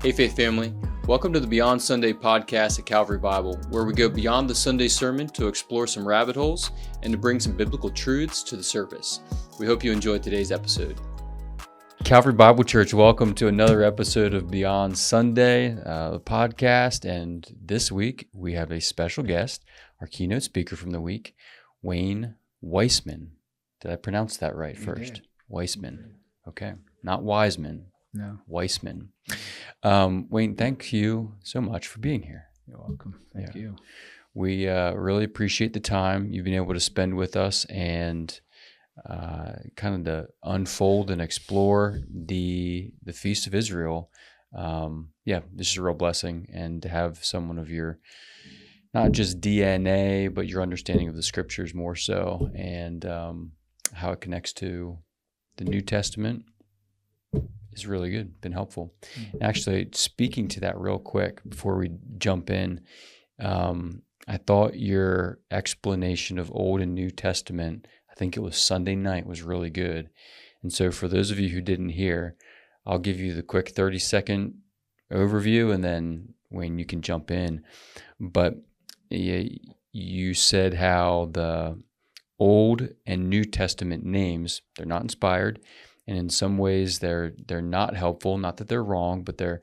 Hey Faith Family, welcome to the Beyond Sunday podcast at Calvary Bible, where we go beyond the Sunday sermon to explore some rabbit holes and to bring some biblical truths to the surface. We hope you enjoyed today's episode. Calvary Bible Church, welcome to another episode of Beyond Sunday, the podcast. And this week we have a special guest, our keynote speaker from the week, Weissman. Did I pronounce that right first? Did. Weissman. Okay. Not Wiseman. No. Weissman. Wayne, thank you so much for being here. You're welcome. Thank you. We really appreciate the time you've been able to spend with us and kind of to unfold and explore the Feast of Israel. This is a real blessing, and to have someone of your not just DNA, but your understanding of the scriptures more so, and how it connects to the New Testament is really good, been helpful. Mm-hmm. Actually, speaking to that real quick before we jump in, I thought your explanation of Old and New Testament, I think it was Sunday night, was really good. And so for those of you who didn't hear, I'll give you the quick 30-second overview, and then Wayne, you can jump in. But you said how the Old and New Testament names, they're not inspired, and in some ways they're not helpful. Not that they're wrong, but they're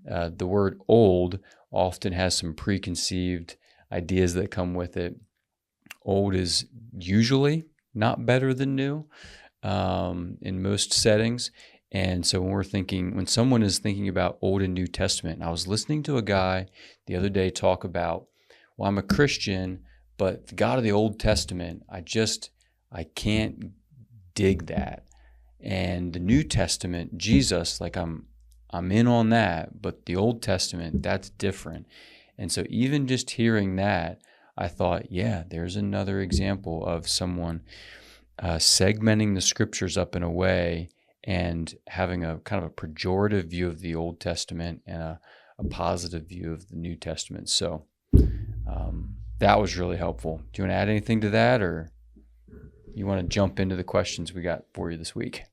the word old often has some preconceived ideas that come with it. Old is usually not better than new in most settings. And so when someone is thinking about Old and New Testament, I was listening to a guy the other day talk about, well, I'm a Christian, but the God of the Old Testament, I can't dig that. And the New Testament, Jesus, like I'm in on that, but the Old Testament, that's different. And so even just hearing that, I thought, yeah, there's another example of someone segmenting the scriptures up in a way and having a kind of a pejorative view of the Old Testament and a positive view of the New Testament. So that was really helpful. Do you want to add anything to that, or you want to jump into the questions we got for you this week?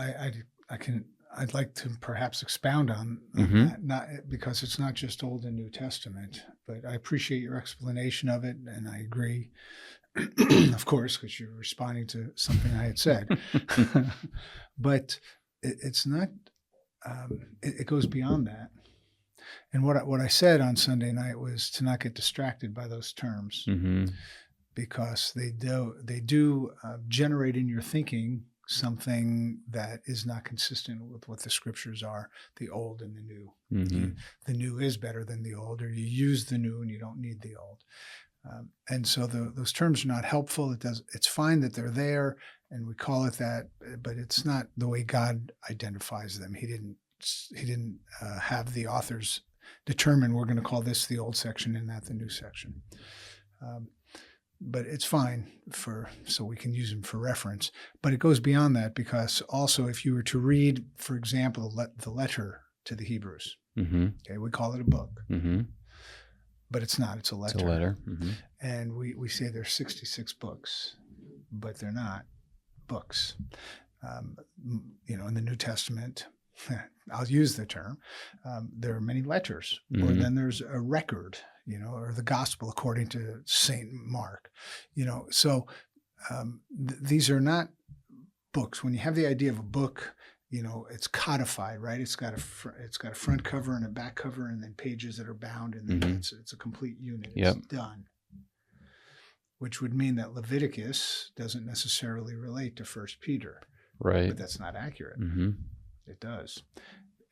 I'd like to perhaps expound on that, not because it's not just Old and New Testament, but I appreciate your explanation of it, and I agree, of course, because you're responding to something I had said. But it's not. It goes beyond that. And what I said on Sunday night was to not get distracted by those terms, because they do generate in your thinking something that is not consistent with what the scriptures are, the old and the new. Mm-hmm. The new is better than the old, or you use the new and you don't need the old. And so those terms are not helpful. It's fine that they're there and we call it that, but it's not the way God identifies them. He didn't have the authors determine we're going to call this the old section and that the new section. But it's fine so we can use them for reference. But it goes beyond that, because also if you were to read, for example, the letter to the Hebrews, okay, we call it a book, but it's not. It's a letter. It's a letter. And we say there's 66 books, but they're not books. In the New Testament, I'll use the term, there are many letters, or then there's a record, or the gospel according to St. Mark, so these are not books. When you have the idea of a book, it's codified, right? It's got a front cover and a back cover, and then pages that are bound, and then it's a complete unit. It's done. Which would mean that Leviticus doesn't necessarily relate to 1 Peter. Right. But that's not accurate. It does.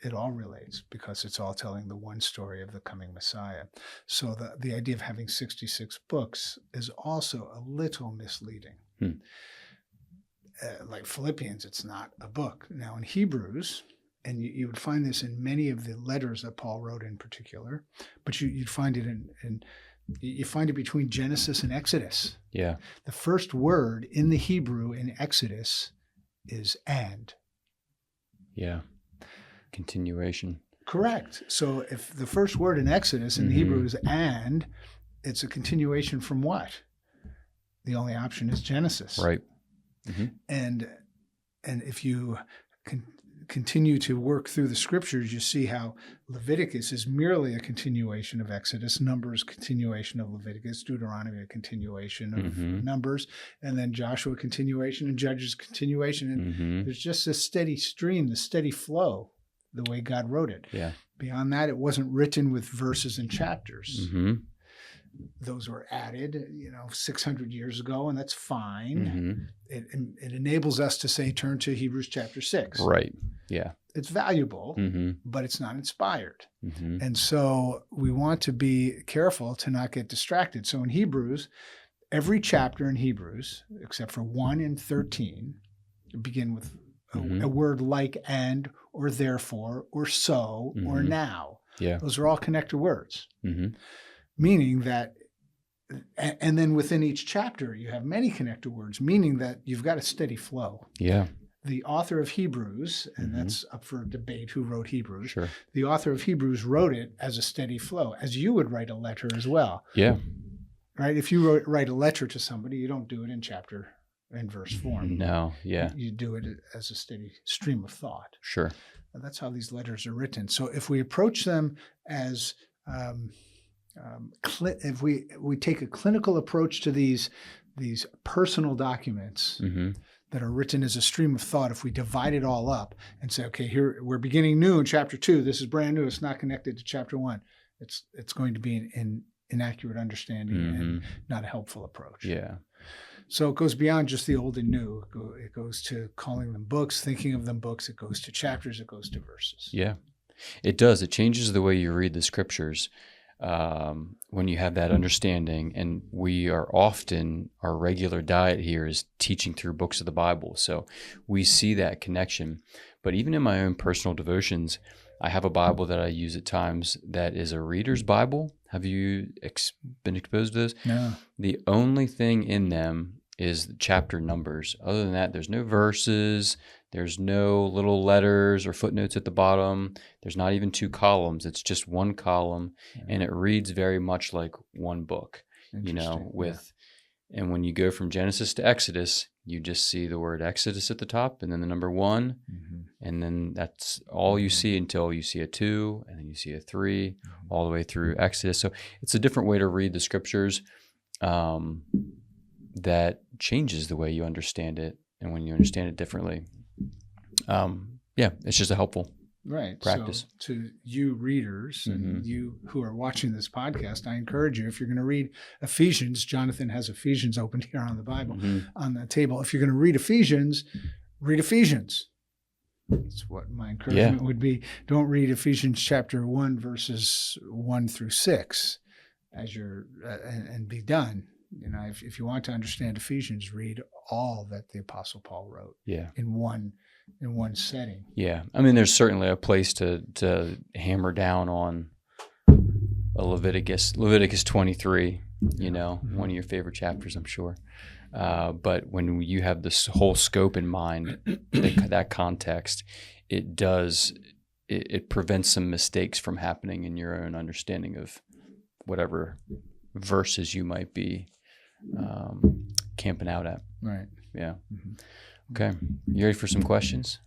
It all relates, because it's all telling the one story of the coming Messiah. So the idea of having 66 books is also a little misleading. Like Philippians, it's not a book. Now in Hebrews, and you would find this in many of the letters that Paul wrote in particular, but you'd find it you find it between Genesis and Exodus. Yeah. The first word in the Hebrew in Exodus is and. Yeah. Continuation. Correct. So if the first word in Exodus in the Hebrew is and, it's a continuation from what? The only option is Genesis. Right. And if you continue to work through the scriptures, you see how Leviticus is merely a continuation of Exodus, Numbers continuation of Leviticus, Deuteronomy a continuation of Numbers, and then Joshua continuation and Judges continuation. And there's just this steady stream, the steady flow, the way God wrote it. Yeah. Beyond that, it wasn't written with verses and chapters. Those were added, 600 years ago, and that's fine. It enables us to say, turn to Hebrews chapter 6. Right. Yeah. It's valuable, but it's not inspired. And so we want to be careful to not get distracted. So in Hebrews, every chapter in Hebrews, except for 1 and 13, begin with a word like and, or therefore, or so, or now. Yeah. Those are all connected words. Meaning that, and then within each chapter, you have many connected words, meaning that you've got a steady flow. Yeah. The author of Hebrews, and that's up for debate who wrote Hebrews. Sure. The author of Hebrews wrote it as a steady flow, as you would write a letter as well. Yeah. Right? If you write a letter to somebody, you don't do it in chapter and verse form. No. Yeah. You do it as a steady stream of thought. Sure. And that's how these letters are written. So if we approach them as if we take a clinical approach to these personal documents that are written as a stream of thought, if we divide it all up and say, okay, here we're beginning new in chapter 2, this is brand new, it's not connected to chapter 1, it's going to be an inaccurate understanding and not a helpful approach. Yeah. So it goes beyond just the old and new. It goes to calling them books, thinking of them books. It goes to chapters. It goes to verses. Yeah, it does. It changes the way you read the scriptures when you have that understanding. And we are often, our regular diet here is teaching through books of the Bible. So we see that connection. But even in my own personal devotions, I have a Bible that I use at times that is a reader's Bible. Have you been exposed to those? No. The only thing in them is the chapter numbers. Other than that, there's no verses, there's no little letters or footnotes at the bottom. There's not even 2 columns. It's just 1 column, and it reads very much like one book, and when you go from Genesis to Exodus, you just see the word Exodus at the top and then the number 1, and then that's all you see until you see a 2, and then you see a 3, all the way through Exodus. So it's a different way to read the scriptures that changes the way you understand it, and when you understand it differently, it's just a helpful practice. So to you readers and you who are watching this podcast, I encourage you, if you're going to read Ephesians, Jonathan has Ephesians opened here on the Bible, on the table. If you're going to read Ephesians, read Ephesians. That's what my encouragement would be. Don't read Ephesians chapter 1, verses 1 through 6 as you're and be done. If you want to understand Ephesians, read all that the Apostle Paul wrote. In one setting. Yeah. I mean, there's certainly a place to hammer down on a Leviticus 23, one of your favorite chapters, I'm sure. But when you have this whole scope in mind, that context, it prevents some mistakes from happening in your own understanding of whatever verses you might be camping out at. Right. Yeah. Okay. You ready for some questions?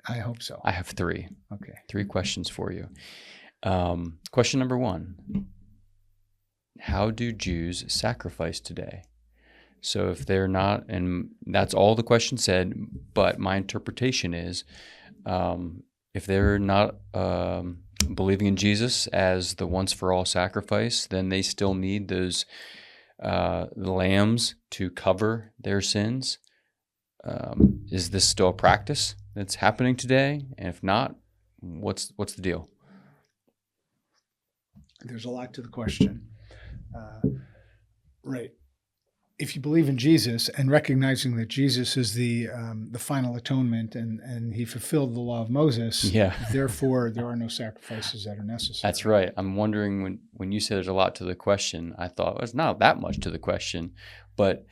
I hope so. I have 3. Okay. 3 questions for you. Question number 1. How do Jews sacrifice today? So if they're not, and that's all the question said, but my interpretation is if they're not believing in Jesus as the once-for-all sacrifice, then they still need those lambs to cover their sins. Is this still a practice that's happening today? And if not, what's the deal? There's a lot to the question. Right. If you believe in Jesus and recognizing that Jesus is the final atonement and he fulfilled the law of Moses, therefore there are no sacrifices that are necessary. That's right. I'm wondering when you said there's a lot to the question, I thought, well, it's not that much to the question, but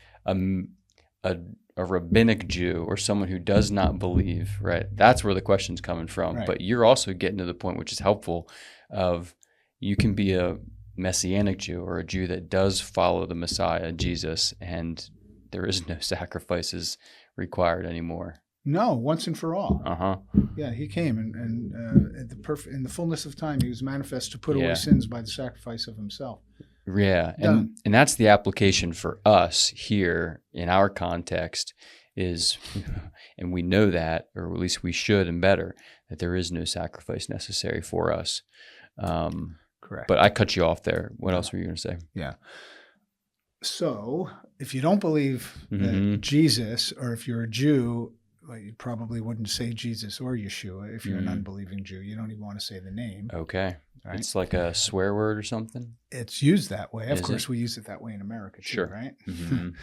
a rabbinic Jew or someone who does not believe, right? That's where the question's coming from. Right. But you're also getting to the point, which is helpful, of you can be a Messianic Jew or a Jew that does follow the Messiah, Jesus, and there is no sacrifices required anymore. No, once and for all. Uh-huh. Yeah, he came and in the fullness of time, he was manifest to put away Yeah. sins by the sacrifice of himself. Yeah. Done. And that's the application for us here in our context is, and we know that, or at least we should and better, that there is no sacrifice necessary for us. Correct. But I cut you off there. What else were you going to say? Yeah. So if you don't believe that Mhm. Jesus, or if you're a Jew, well, you probably wouldn't say Jesus or Yeshua. If you're an unbelieving Jew, you don't even want to say the name. Okay. Right? It's like a swear word or something? It's used that way. Of Is course, it? we use it that way in America too, Sure. right? Mhm.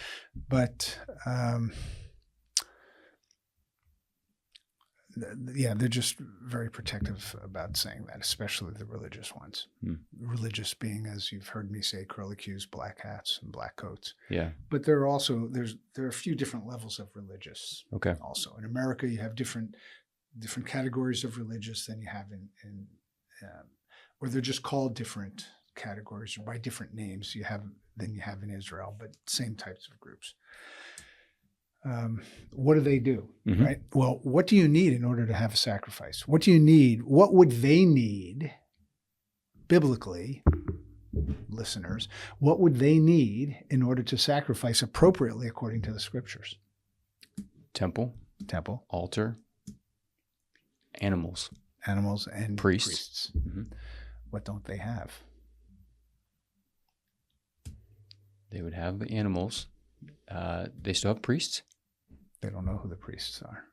But they're just very protective about saying that, especially the religious ones. Religious being, as you've heard me say, curlicues, black hats, and black coats. Yeah. But there are a few different levels of religious. Okay. Also, in America, you have different categories of religious than you have or they're just called different categories or by different names than you have in Israel, but same types of groups. What do they do? Mhm. Right? Well, what do you need in order to have a sacrifice? What do you need? What would they need biblically, listeners? What would they need in order to sacrifice appropriately according to the scriptures? Temple, altar, animals, and priests. Mhm. What don't they have? They would have the animals. They still have priests. They don't know who the priests are.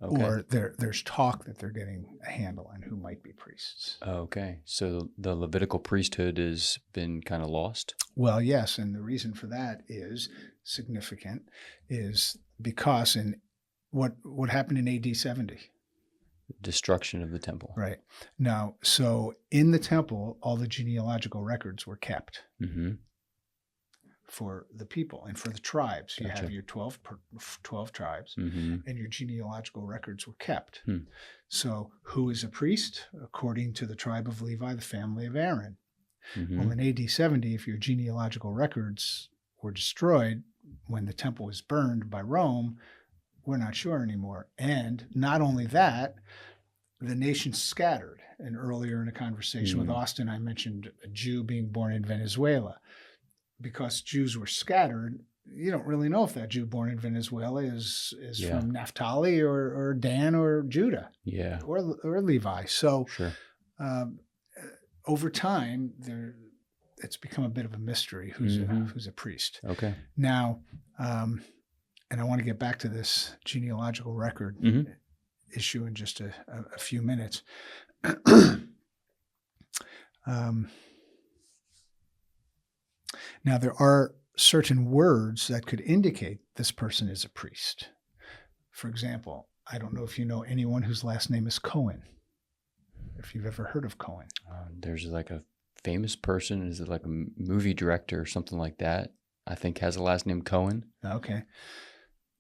Okay. Or there's talk that they're getting a handle on who might be priests. Okay. So the Levitical priesthood has been kind of lost? Well, yes. And the reason for that is significant, is because in what happened in AD 70? Destruction of the temple. Right. Now, so in the temple, all the genealogical records were kept. Mm-hmm. For the people and for the tribes. Gotcha. You have your 12 tribes, Mm-hmm. and your genealogical records were kept. Hmm. So who is a priest? According to the tribe of Levi, the family of Aaron. Mm-hmm. Well, in AD 70, if your genealogical records were destroyed when the temple was burned by Rome, we're not sure anymore. And not only that, the nation scattered. And earlier in a conversation with Austin, I mentioned a Jew being born in Venezuela. Because Jews were scattered, you don't really know if that Jew born in Venezuela is from Naphtali or Dan or Judah, or Levi. So, sure. Over time, it's become a bit of a mystery who's a priest. Okay. Now, and I want to get back to this genealogical record issue in just a few minutes. Now, there are certain words that could indicate this person is a priest. For example, I don't know if you know anyone whose last name is Cohen, if you've ever heard of Cohen. There's like a famous person, is it like a movie director or something like that, I think has a last name Cohen. Okay.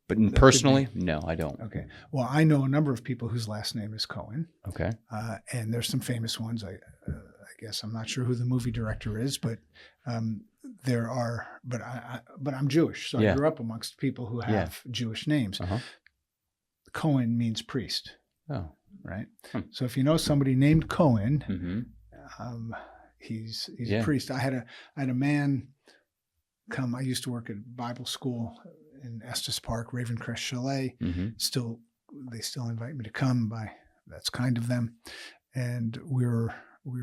But personally, no, I don't. Okay. Well, I know a number of people whose last name is Cohen. Okay. And there's some famous ones. I guess I'm not sure who the movie director is, but there are. But I'm Jewish, so I grew up amongst people who have Jewish names. Uh-huh. Cohen means priest. Oh, right. So if you know somebody named Cohen, he's a priest. I had a man come. I used to work at Bible school in Estes Park, Ravencrest Chalet. They still invite me to come. That's kind of them. And we were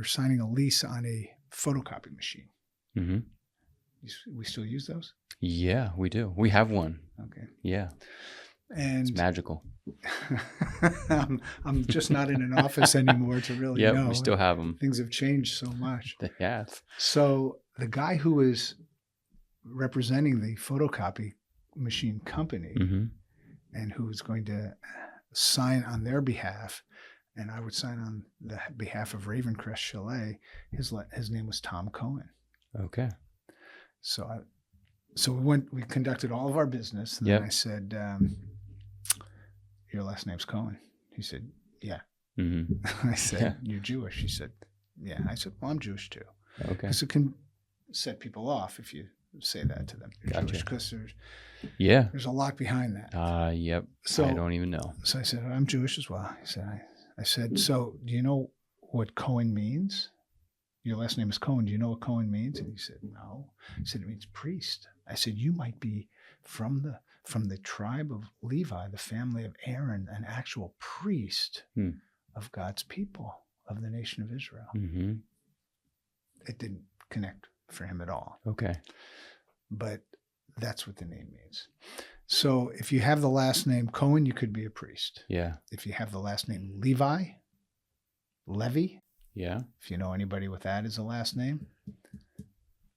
signing a lease on a photocopy machine. We still use those? Yeah, we do. We have one. Okay. Yeah. And it's magical. I'm just not in an office anymore to really know. We still have them. Things have changed so much. They have. So the guy who was representing the photocopy machine company and who was going to sign on their behalf, and I would sign on the behalf of Ravencrest Chalet, his name was Tom Cohen. Okay. So we conducted all of our business. And then I said, your last name's Cohen. He said, yeah. I said, you're Jewish. He said, yeah. I said, well, I'm Jewish too. Okay. Because it can set people off if you say that to them. You're Gotcha. Jewish, because Yeah. there's a lot behind that. Yep. So I don't even know. So I said, I'm Jewish as well. I said, so do you know what Cohen means? Your last name is Cohen. Do you know what Cohen means? And he said, no. I said, it means priest. I said, you might be from the tribe of Levi, the family of Aaron, an actual priest of God's people, of the nation of Israel. Mm-hmm. It didn't connect for him at all. Okay. But that's what the name means. So if you have the last name Cohen, you could be a priest. Yeah. If you have the last name Levi, Levy, Yeah. if you know anybody with that as a last name,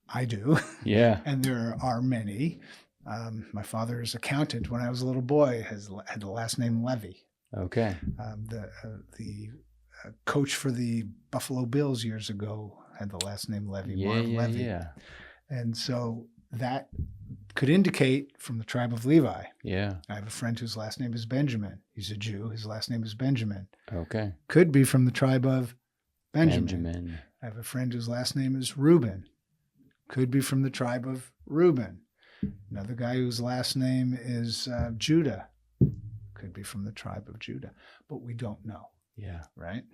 I do. Yeah. And there are many. My father's accountant, when I was a little boy, had the last name Levy. Okay. The coach for the Buffalo Bills years ago had the last name Levy. Marv Levy. Yeah. And so that could indicate from the tribe of Levi. Yeah. I have a friend whose last name is Benjamin. He's a Jew. His last name is Benjamin. Okay. Could be from the tribe of Benjamin. Benjamin. I have a friend whose last name is Reuben. Could be from the tribe of Reuben. Another guy whose last name is Judah. Could be from the tribe of Judah. But we don't know. Yeah. Right?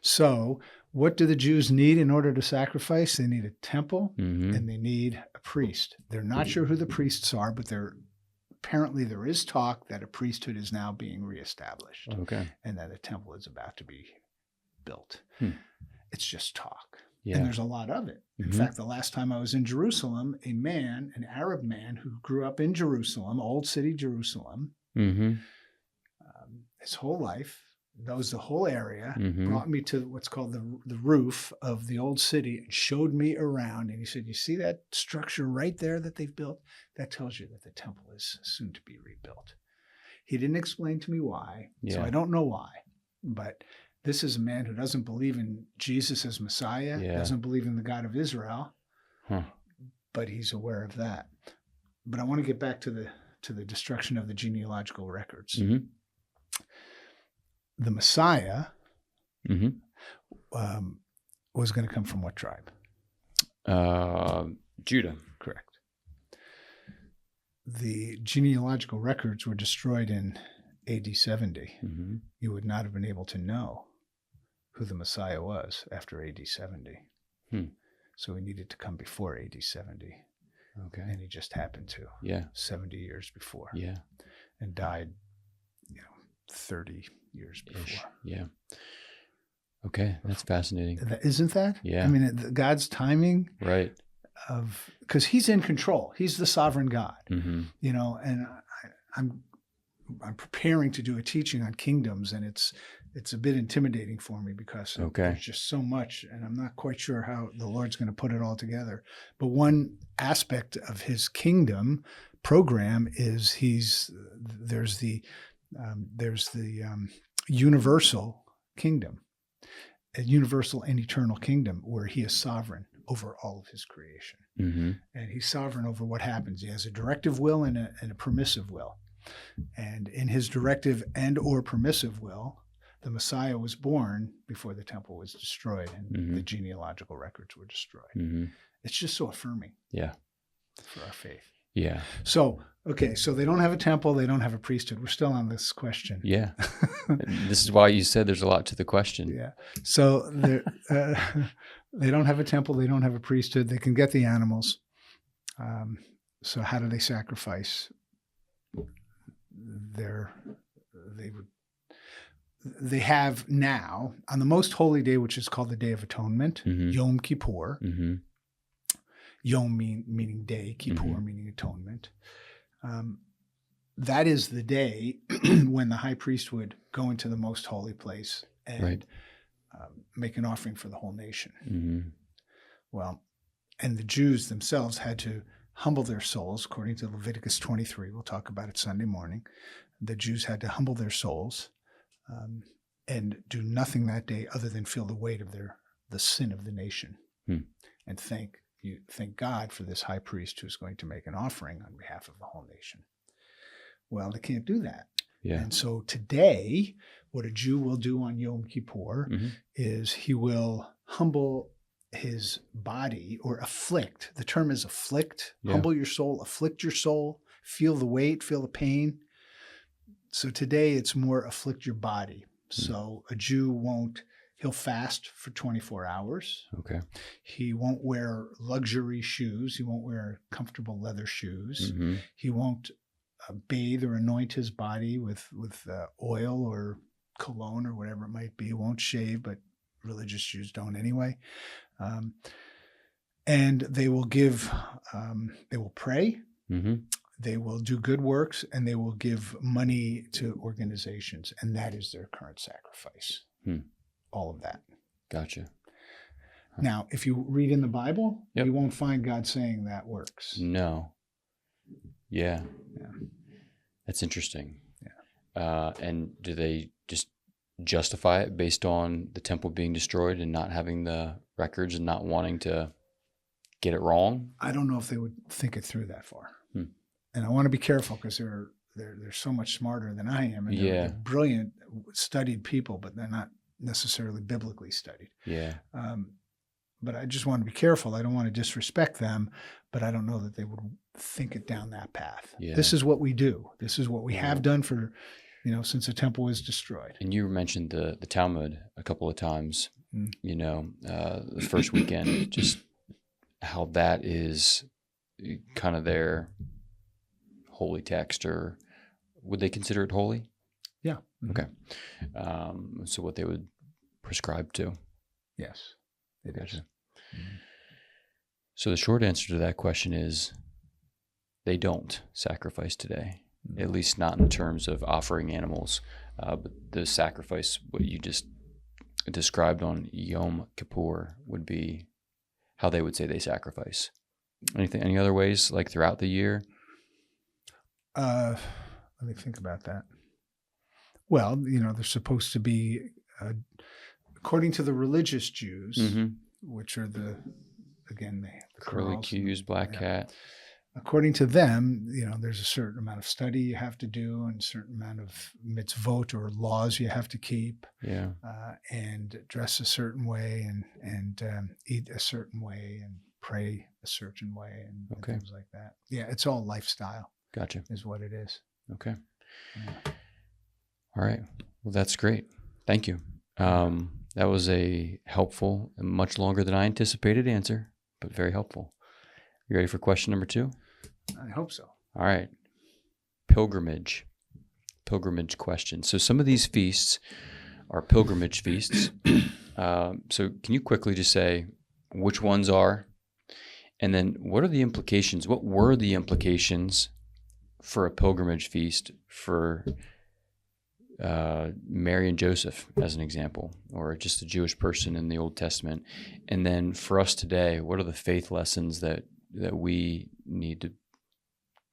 So what do the Jews need in order to sacrifice? They need a temple and they need a priest. They're not sure who the priests are, but apparently there is talk that a priesthood is now being reestablished. Okay. And that a temple is about to be built. It's just talk. Yeah. And there's a lot of it. In fact, the last time I was in Jerusalem, an Arab man who grew up in Jerusalem, old city Jerusalem, his whole life, knows the whole area, brought me to what's called the roof of the old city and showed me around. And he said, you see that structure right there that they've built? That tells you that the temple is soon to be rebuilt. He didn't explain to me why, so I don't know why. But this is a man who doesn't believe in Jesus as Messiah, doesn't believe in the God of Israel, but he's aware of that. But I want to get back to the destruction of the genealogical records. The Messiah was going to come from what tribe? Judah. Correct. The genealogical records were destroyed in AD 70. You would not have been able to know who the Messiah was after AD 70. So he needed to come before AD 70. Okay. And he just happened to. 70 years before. Yeah. And died, 30 years before. Yeah. Okay. That's fascinating. Isn't that? Yeah. I mean, God's timing. Right. Because he's in control. He's the sovereign God. Mm-hmm. And I'm preparing to do a teaching on kingdoms, and it's a bit intimidating for me because there's just so much, and I'm not quite sure how the Lord's going to put it all together. But one aspect of his kingdom program is there's the universal kingdom, a universal and eternal kingdom where he is sovereign over all of his creation. And he's sovereign over what happens. He has a directive will and a permissive will. And in his directive and or permissive will, the Messiah was born before the temple was destroyed and the genealogical records were destroyed. It's just so affirming for our faith. Yeah. So they don't have a temple. They don't have a priesthood. We're still on this question. Yeah. This is why you said there's a lot to the question. Yeah. So they don't have a temple. They don't have a priesthood. They can get the animals. So how do they sacrifice? They have now, on the most holy day, which is called the Day of Atonement, Yom Kippur. Yom meaning day, Kippur meaning atonement. That is the day when the high priest would go into the most holy place and make an offering for the whole nation. Well, and the Jews themselves had to humble their souls, according to Leviticus 23. We'll talk about it Sunday morning. The Jews had to humble their souls and do nothing that day other than feel the weight of the sin of the nation and thank God for this high priest who's going to make an offering on behalf of the whole nation. Well, they can't do that. Yeah. And so today, what a Jew will do on Yom Kippur is he will humble his body, or afflict. The term is afflict. Yeah. Humble your soul, afflict your soul, feel the weight, feel the pain. So today it's more afflict your body. So a Jew he'll fast for 24 hours. Okay. He won't wear luxury shoes. He won't wear comfortable leather shoes. Mm-hmm. He won't bathe or anoint his body with oil or cologne or whatever it might be. He won't shave, but religious Jews don't anyway. And they will they will pray. Mm-hmm. They will do good works, and they will give money to organizations. And that is their current sacrifice. All of that. Gotcha. Now, if you read in the Bible, Yep. you won't find God saying that works. No. Yeah. Yeah. That's interesting. Yeah. And do they just justify it based on the temple being destroyed and not having the records and not wanting to get it wrong? I don't know if they would think it through that far. And I want to be careful because they're so much smarter than I am. And they're brilliant, studied people, but they're not necessarily biblically studied. Yeah. But I just want to be careful. I don't want to disrespect them, but I don't know that they would think it down that path. Yeah. This is what we do. This is what we have done for, since the temple was destroyed. And you mentioned the Talmud a couple of times, the first weekend, just how that is kind of their holy text, or would they consider it holy? Yeah. Okay. So what they would prescribe to. Yes, it is. Mm-hmm. So the short answer to that question is they don't sacrifice today, at least not in terms of offering animals. But the sacrifice, what you just described on Yom Kippur, would be how they would say they sacrifice. Any other ways, like throughout the year? Let me think about that. Well, they're supposed to be, according to the religious Jews, which are the curly Q's, black cat. According to them, there's a certain amount of study you have to do and a certain amount of mitzvot or laws you have to keep. Yeah. And dress a certain way and eat a certain way and pray a certain way and things like that. Yeah, it's all lifestyle. Gotcha. Is what it is. Okay. Yeah. All right. Well, that's great. Thank you. That was a helpful and much longer than I anticipated answer, but very helpful. You ready for question number 2? I hope so. All right. Pilgrimage question. So some of these feasts are pilgrimage feasts. So can you quickly just say which ones are, and then what are the implications? What were the implications for a pilgrimage feast for Mary and Joseph, as an example, or just a Jewish person in the Old Testament? And then for us today, what are the faith lessons that we need to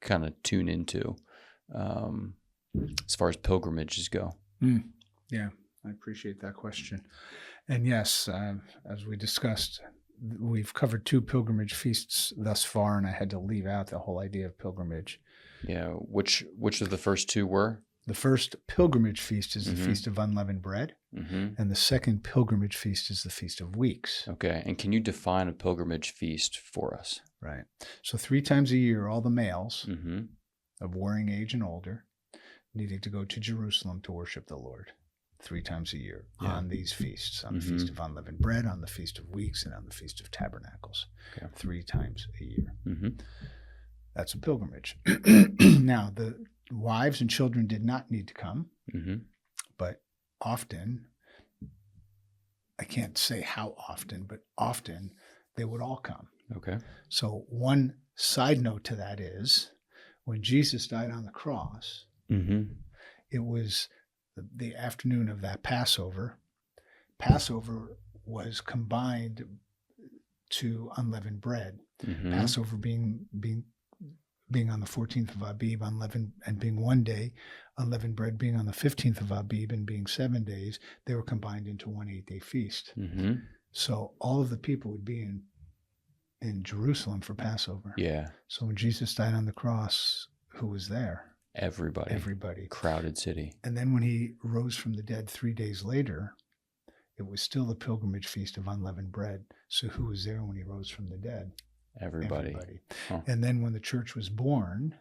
kind of tune into as far as pilgrimages go? Yeah, I appreciate that question. And yes, as we discussed, we've covered 2 pilgrimage feasts thus far, and I had to leave out the whole idea of pilgrimage. Yeah, which of the first 2 were? The first pilgrimage feast is the Feast of Unleavened Bread, and the second pilgrimage feast is the Feast of Weeks. Okay, and can you define a pilgrimage feast for us? Right. So 3 times a year, all the males of warring age and older needed to go to Jerusalem to worship the Lord 3 times a year on these feasts, on the Feast of Unleavened Bread, on the Feast of Weeks, and on the Feast of Tabernacles, 3 times a year. That's a pilgrimage. Now, the wives and children did not need to come, but often, I can't say how often, but often they would all come. Okay. So one side note to that is when Jesus died on the cross, it was the afternoon of that Passover. Passover was combined to unleavened bread. Passover being on the 14th of Abib, unleavened, and being one day, unleavened bread being on the 15th of Abib and being 7 days, they were combined into one 8-day feast. So all of the people would be in Jerusalem for Passover. Yeah. So when Jesus died on the cross, who was there? Everybody. Everybody. Crowded city. And then when he rose from the dead 3 days later, it was still the pilgrimage feast of unleavened bread. So who was there when he rose from the dead? Everybody. Huh. And then when the church was born,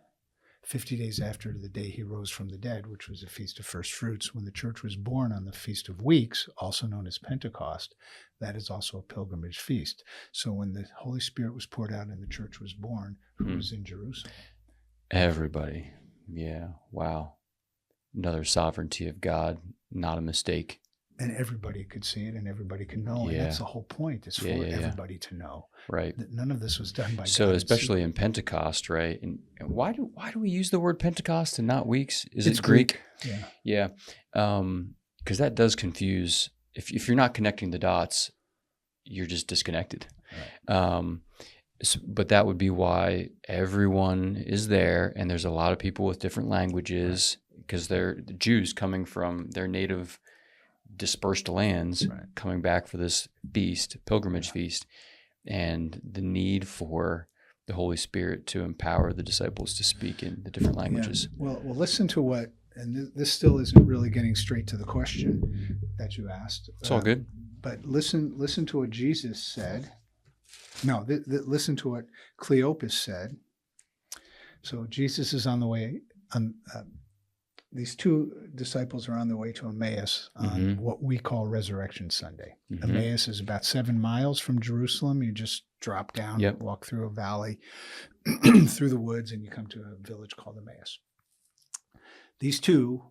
50 days after the day he rose from the dead, which was a feast of first fruits, when the church was born on the Feast of Weeks, also known as Pentecost, that is also a pilgrimage feast. So when the Holy Spirit was poured out and the church was born, who was in Jerusalem? Everybody. Yeah. Wow. Another sovereignty of God, not a mistake. And everybody could see it and everybody could know. Yeah. And that's the whole point, is for everybody to know. Right. That none of this was done by So God especially in Pentecost, right? And why do we use the word Pentecost and not weeks? Is It's it Greek? Yeah. Yeah. Because that does confuse. If you're not connecting the dots, you're just disconnected. Right. But that would be why everyone is there, and there's a lot of people with different languages, because they're the Jews coming from their native dispersed lands, coming back for this feast, pilgrimage feast, and the need for the Holy Spirit to empower the disciples to speak in the different languages. Yeah. Well, listen to what, and this still isn't really getting straight to the question that you asked. It's all good. But listen to what Jesus said. No, listen to what Cleopas said. So Jesus is on the way. These two disciples are on their way to Emmaus on what we call Resurrection Sunday. Emmaus is about 7 miles from Jerusalem. You just drop down, walk through a valley, through the woods, and you come to a village called Emmaus. These two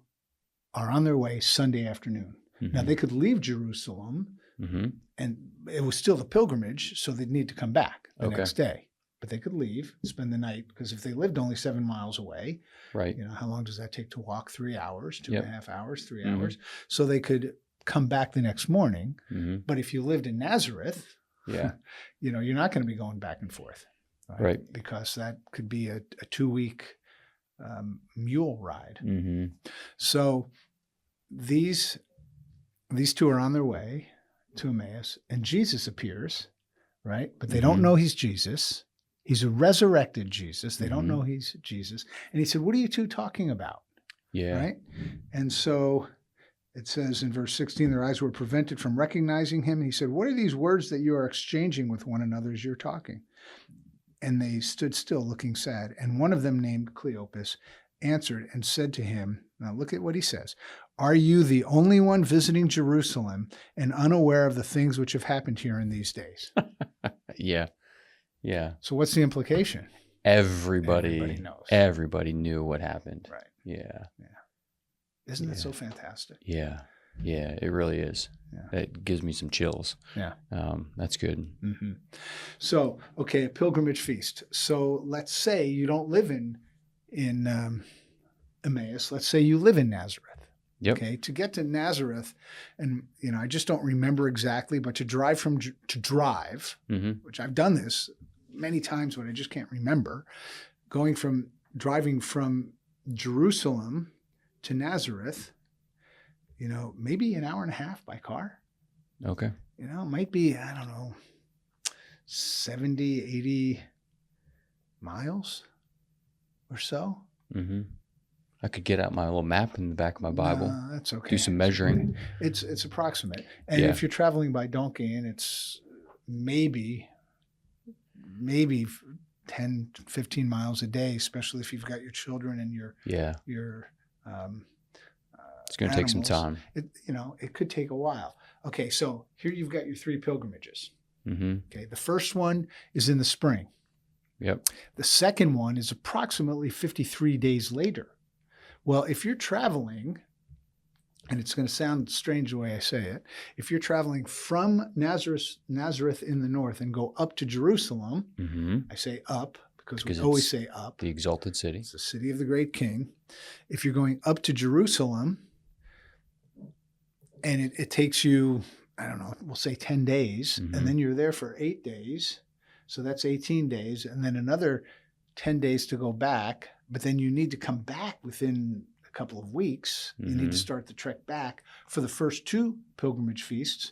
are on their way Sunday afternoon. Now, they could leave Jerusalem, and it was still the pilgrimage, so they'd need to come back the next day. But they could leave, spend the night, because if they lived only 7 miles away, right? How long does that take to walk? 3 hours, 2.5 hours, 3 hours. So they could come back the next morning. But if you lived in Nazareth, you're not going to be going back and forth, right? Because that could be a 2-week mule ride. So these two are on their way to Emmaus, and Jesus appears, right? But they don't know he's Jesus. He's a resurrected Jesus. They don't know he's Jesus. And he said, "What are you two talking about?" Yeah. Right? And so it says in verse 16, their eyes were prevented from recognizing him. And he said, "What are these words that you are exchanging with one another as you're talking?" And they stood still, looking sad. And one of them, named Cleopas, answered and said to him, now look at what he says, "Are you the only one visiting Jerusalem and unaware of the things which have happened here in these days?" Yeah. So what's the implication? Everybody knows. Everybody knew what happened. Right. Yeah. Isn't that so fantastic? Yeah. It really is. Yeah. It gives me some chills. Yeah. That's good. So, okay, a pilgrimage feast. So let's say you don't live in Emmaus. Let's say you live in Nazareth. Yep. Okay, to get to Nazareth, and I just don't remember exactly, but to drive, which I've done this many times, but I just can't remember. Driving from Jerusalem to Nazareth, maybe an hour and a half by car. Okay. It might be, 70, 80 miles or so. I could get out my little map in the back of my Bible. No, that's okay. Do some measuring. It's approximate. And if you're traveling by donkey, and it's maybe 10, 15 miles a day, especially if you've got your children and your it's going to take some time. It could take a while. Okay, so here you've got your 3 pilgrimages. Okay, the first one is in the spring. Yep. The second one is approximately 53 days later. Well, if you're traveling, and it's going to sound strange the way I say it, if you're traveling from Nazareth in the north and go up to Jerusalem, I say up because we always say up. The exalted city. It's the city of the great king. If you're going up to Jerusalem, and it takes you, we'll say 10 days, and then you're there for 8 days. So that's 18 days, and then another 10 days to go back. But then you need to come back within a couple of weeks. You need to start the trek back. For the first 2 pilgrimage feasts,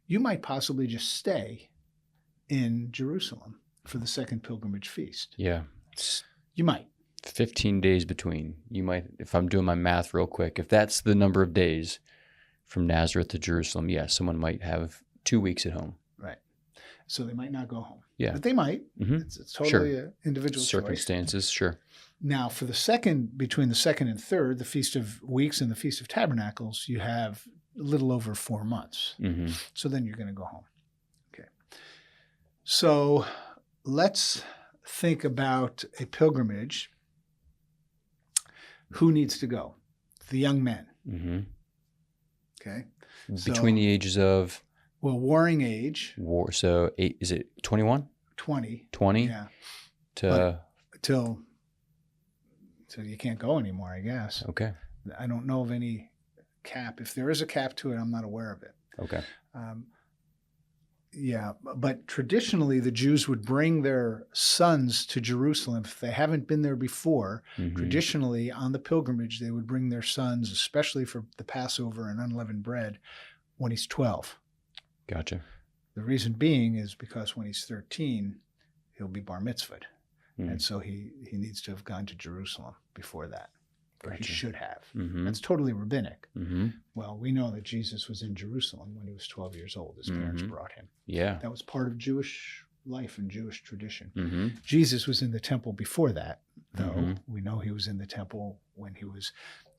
you might possibly just stay in Jerusalem for the second pilgrimage feast. Yeah. You might. 15 days between. You might, if I'm doing my math real quick, if that's the number of days From Nazareth to Jerusalem, yes, someone might have 2 weeks at home. Right. So they might not go home. Yeah. But they might. Mm-hmm. It's totally an individual circumstances, choice. sure. Now, for between the second and third, the Feast of Weeks and the Feast of Tabernacles, you have a little over 4 months. Mm-hmm. So then you're going to go home. Okay. So let's think about a pilgrimage. Who needs to go? The young men. Mm-hmm. Okay. Between the ages of? Well, warring age. So is it 21? 20. 20? Yeah. Till you can't go anymore, I guess. Okay. I don't know of any cap. If there is a cap to it, I'm not aware of it. Okay. Yeah, but traditionally the Jews would bring their sons to Jerusalem if they haven't been there before. Mm-hmm. Traditionally, on the pilgrimage, they would bring their sons, especially for the Passover and unleavened bread, when he's 12. Gotcha. The reason being is because when he's 13, he'll be bar mitzvahed. Mm-hmm. And so he needs to have gone to Jerusalem before that. Or Gotcha. he should have. Mm-hmm. That's totally rabbinic. Mm-hmm. Well, we know that Jesus was in Jerusalem when he was 12 years old. His parents Mm-hmm. brought him. Yeah. That was part of Jewish life and Jewish tradition. Mm-hmm. Jesus was in the temple before that, though. Mm-hmm. We know he was in the temple when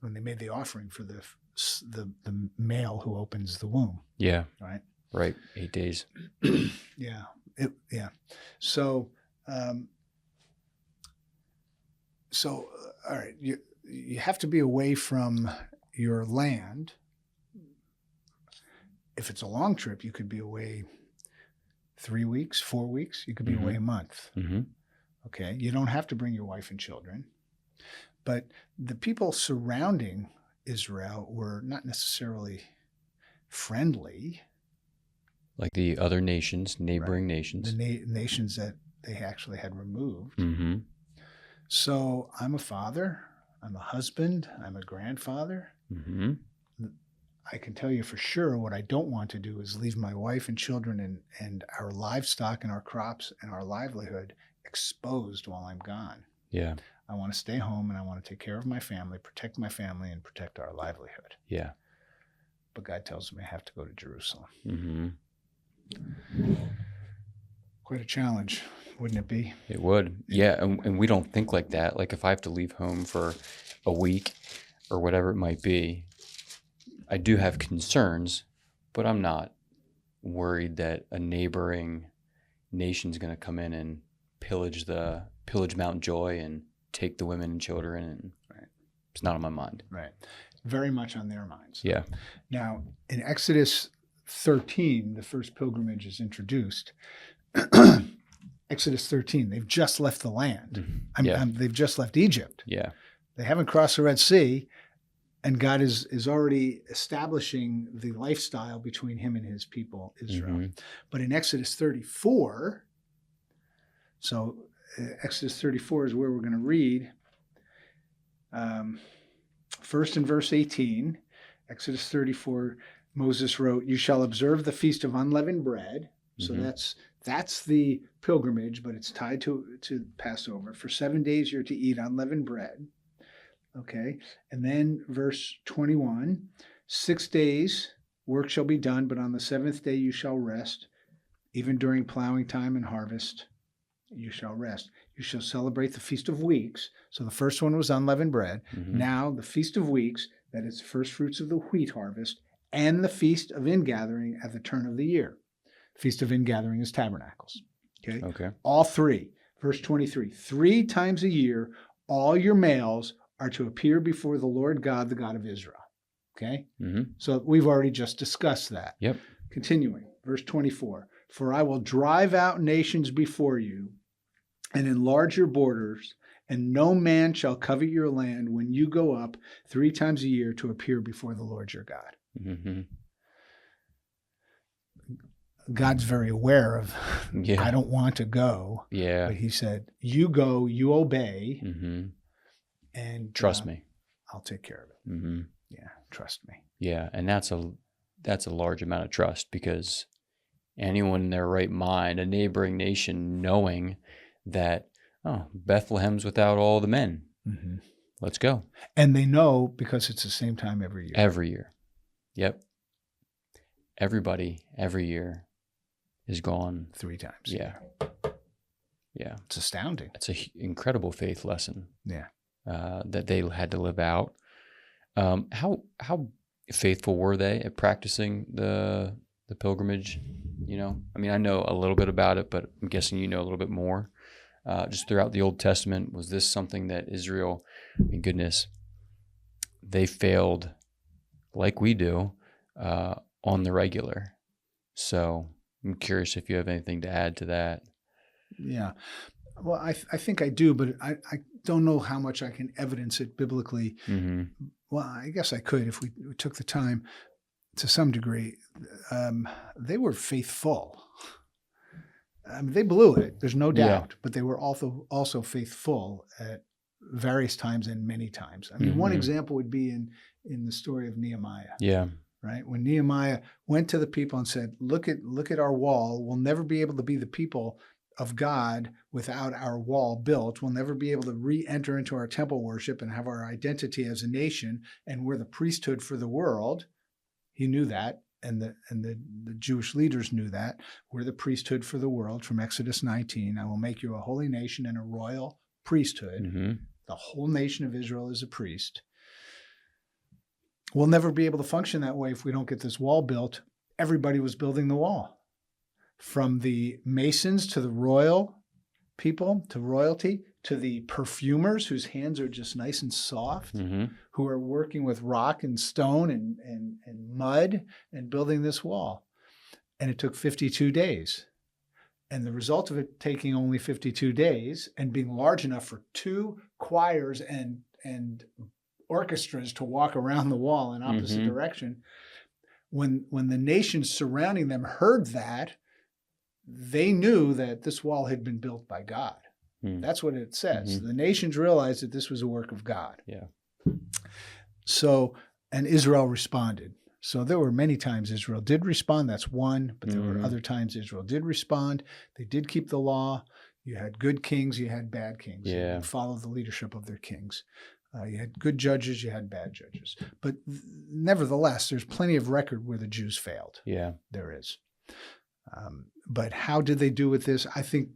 they made the offering for the male who opens the womb. Yeah. Right. Right. 8 days. Yeah. Yeah. So, all right. You have to be away from your land. If it's a long trip, you could be away 3 weeks, 4 weeks. You could be Mm-hmm. away a month. Mm-hmm. Okay. You don't have to bring your wife and children. But the people surrounding Israel were not necessarily friendly. Like the other nations, neighboring Right. nations. The nations that they actually had removed. Mm-hmm. So I'm a father, I'm a husband, I'm a grandfather. Mm-hmm. I can tell you for sure what I don't want to do is leave my wife and children and our livestock and our crops and our livelihood exposed while I'm gone. Yeah. I want to stay home and I want to take care of my family, protect my family, and protect our livelihood. Yeah. But God tells me I have to go to Jerusalem. Mm-hmm. Quite a challenge, wouldn't it be? It would. Yeah. And we don't think like that. Like if I have to leave home for a week or whatever it might be, I do have concerns, but I'm not worried that a neighboring nation's going to come in and pillage Mount Joy and take the women and children. And Right. It's not on my mind. Right. Very much on their minds. Yeah. Now, in Exodus 13, the first pilgrimage is introduced. Exodus 13, they've just left the land. They've just left Egypt. Yeah. They haven't crossed the Red Sea, and God is already establishing the lifestyle between him and his people, Israel. Mm-hmm. But in Exodus 34, so Exodus 34 is where we're going to read. First in verse 18, Exodus 34, Moses wrote, "You shall observe the feast of unleavened bread." So Mm-hmm. that's the pilgrimage, but it's tied to Passover. For 7 days you're to eat unleavened bread. Okay. And then verse 21, 6 days work shall be done, but on the seventh day you shall rest. Even during plowing time and harvest, you shall rest. You shall celebrate the Feast of Weeks. So the first one was unleavened bread. Mm-hmm. Now the Feast of Weeks, that is the first fruits of the wheat harvest, and the Feast of Ingathering at the turn of the year. Feast of Ingathering is Tabernacles. Okay. Okay. All three. Verse 23, 3 times a year, all your males are to appear before the Lord God, the God of Israel. Okay. Mm-hmm. So we've already just discussed that. Yep. Continuing, verse 24, for I will drive out nations before you and enlarge your borders, and no man shall covet your land when you go up 3 times a year to appear before the Lord your God. Mm-hmm. God's very aware of, Yeah. I don't want to go. Yeah. But he said, you go, you obey, Mm-hmm. and Trust me. I'll take care of it. Mm-hmm. Yeah, trust me. Yeah, and that's a large amount of trust, because anyone in their right mind, a neighboring nation, knowing that, oh, Bethlehem's without all the men. Mm-hmm. Let's go. And they know because it's the same time every year. Every year. Yep. everybody every year is gone 3 times. Yeah. Yeah. It's astounding. It's an incredible faith lesson. Yeah. That they had to live out. How faithful were they at practicing the pilgrimage? I mean, I know a little bit about it, but I'm guessing you know a little bit more. Just throughout the Old Testament, was this something that Israel, I mean, goodness, they failed like we do on the regular? So I'm curious if you have anything to add to that. Yeah. Well, I think I do, but I don't know how much I can evidence it biblically. Mm-hmm. Well, I guess I could if we took the time to some degree. They were faithful. I mean, they blew it, there's no doubt, but they were also faithful at various times and many times. I mean, one example would be in the story of Nehemiah. Yeah. Right? When Nehemiah went to the people and said, look at our wall. We'll never be able to be the people of God without our wall built. We'll never be able to re-enter into our temple worship and have our identity as a nation, and we're the priesthood for the world. He knew that, and the Jewish leaders knew that. We're the priesthood for the world from Exodus 19. I will make you a holy nation and a royal priesthood. Mm-hmm. The whole nation of Israel is a priest. We'll never be able to function that way if we don't get this wall built. Everybody was building the wall. From the masons to the royal people, to royalty, to the perfumers whose hands are just nice and soft, who are working with rock and stone and mud and building this wall. And it took 52 days. And the result of it taking only 52 days and being large enough for 2 choirs and orchestras to walk around the wall in opposite direction, when the nations surrounding them heard that, they knew that this wall had been built by God. That's what it says. The nations realized that this was a work of God. Yeah. So, and Israel responded. So there were many times Israel did respond. That's one. But there were other times Israel did respond. They did keep the law. You had good kings. You had bad kings. Yeah. You followed the leadership of their kings. You had good judges. You had bad judges. But nevertheless, there's plenty of record where the Jews failed. Yeah. There is. But how did they do with this? I think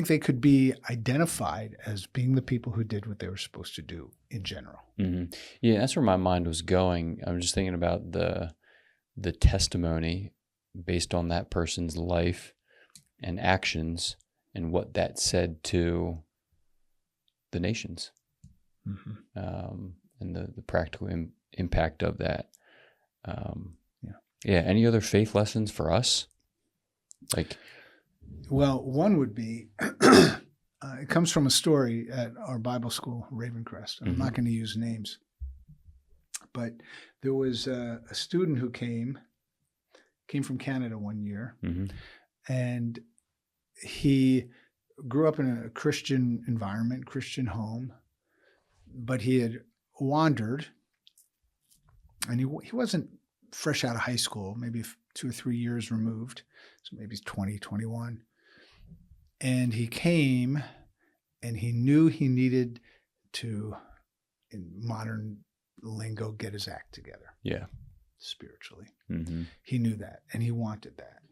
they could be identified as being the people who did what they were supposed to do in general. Yeah, that's where my mind was going. I'm just thinking about the testimony based on that person's life and actions and what that said to the nations, and the practical impact of that. Yeah. Any other faith lessons for us? Well, one would be, it comes from a story at our Bible school, Ravencrest. I'm not going to use names, but there was a student who came from Canada one year, and he grew up in a Christian environment, Christian home, but he had wandered, and he wasn't fresh out of high school, maybe 2 or 3 years removed. So maybe he's 20, 21. And he came and he knew he needed to, in modern lingo, get his act together. Yeah. Spiritually. He knew that and he wanted that.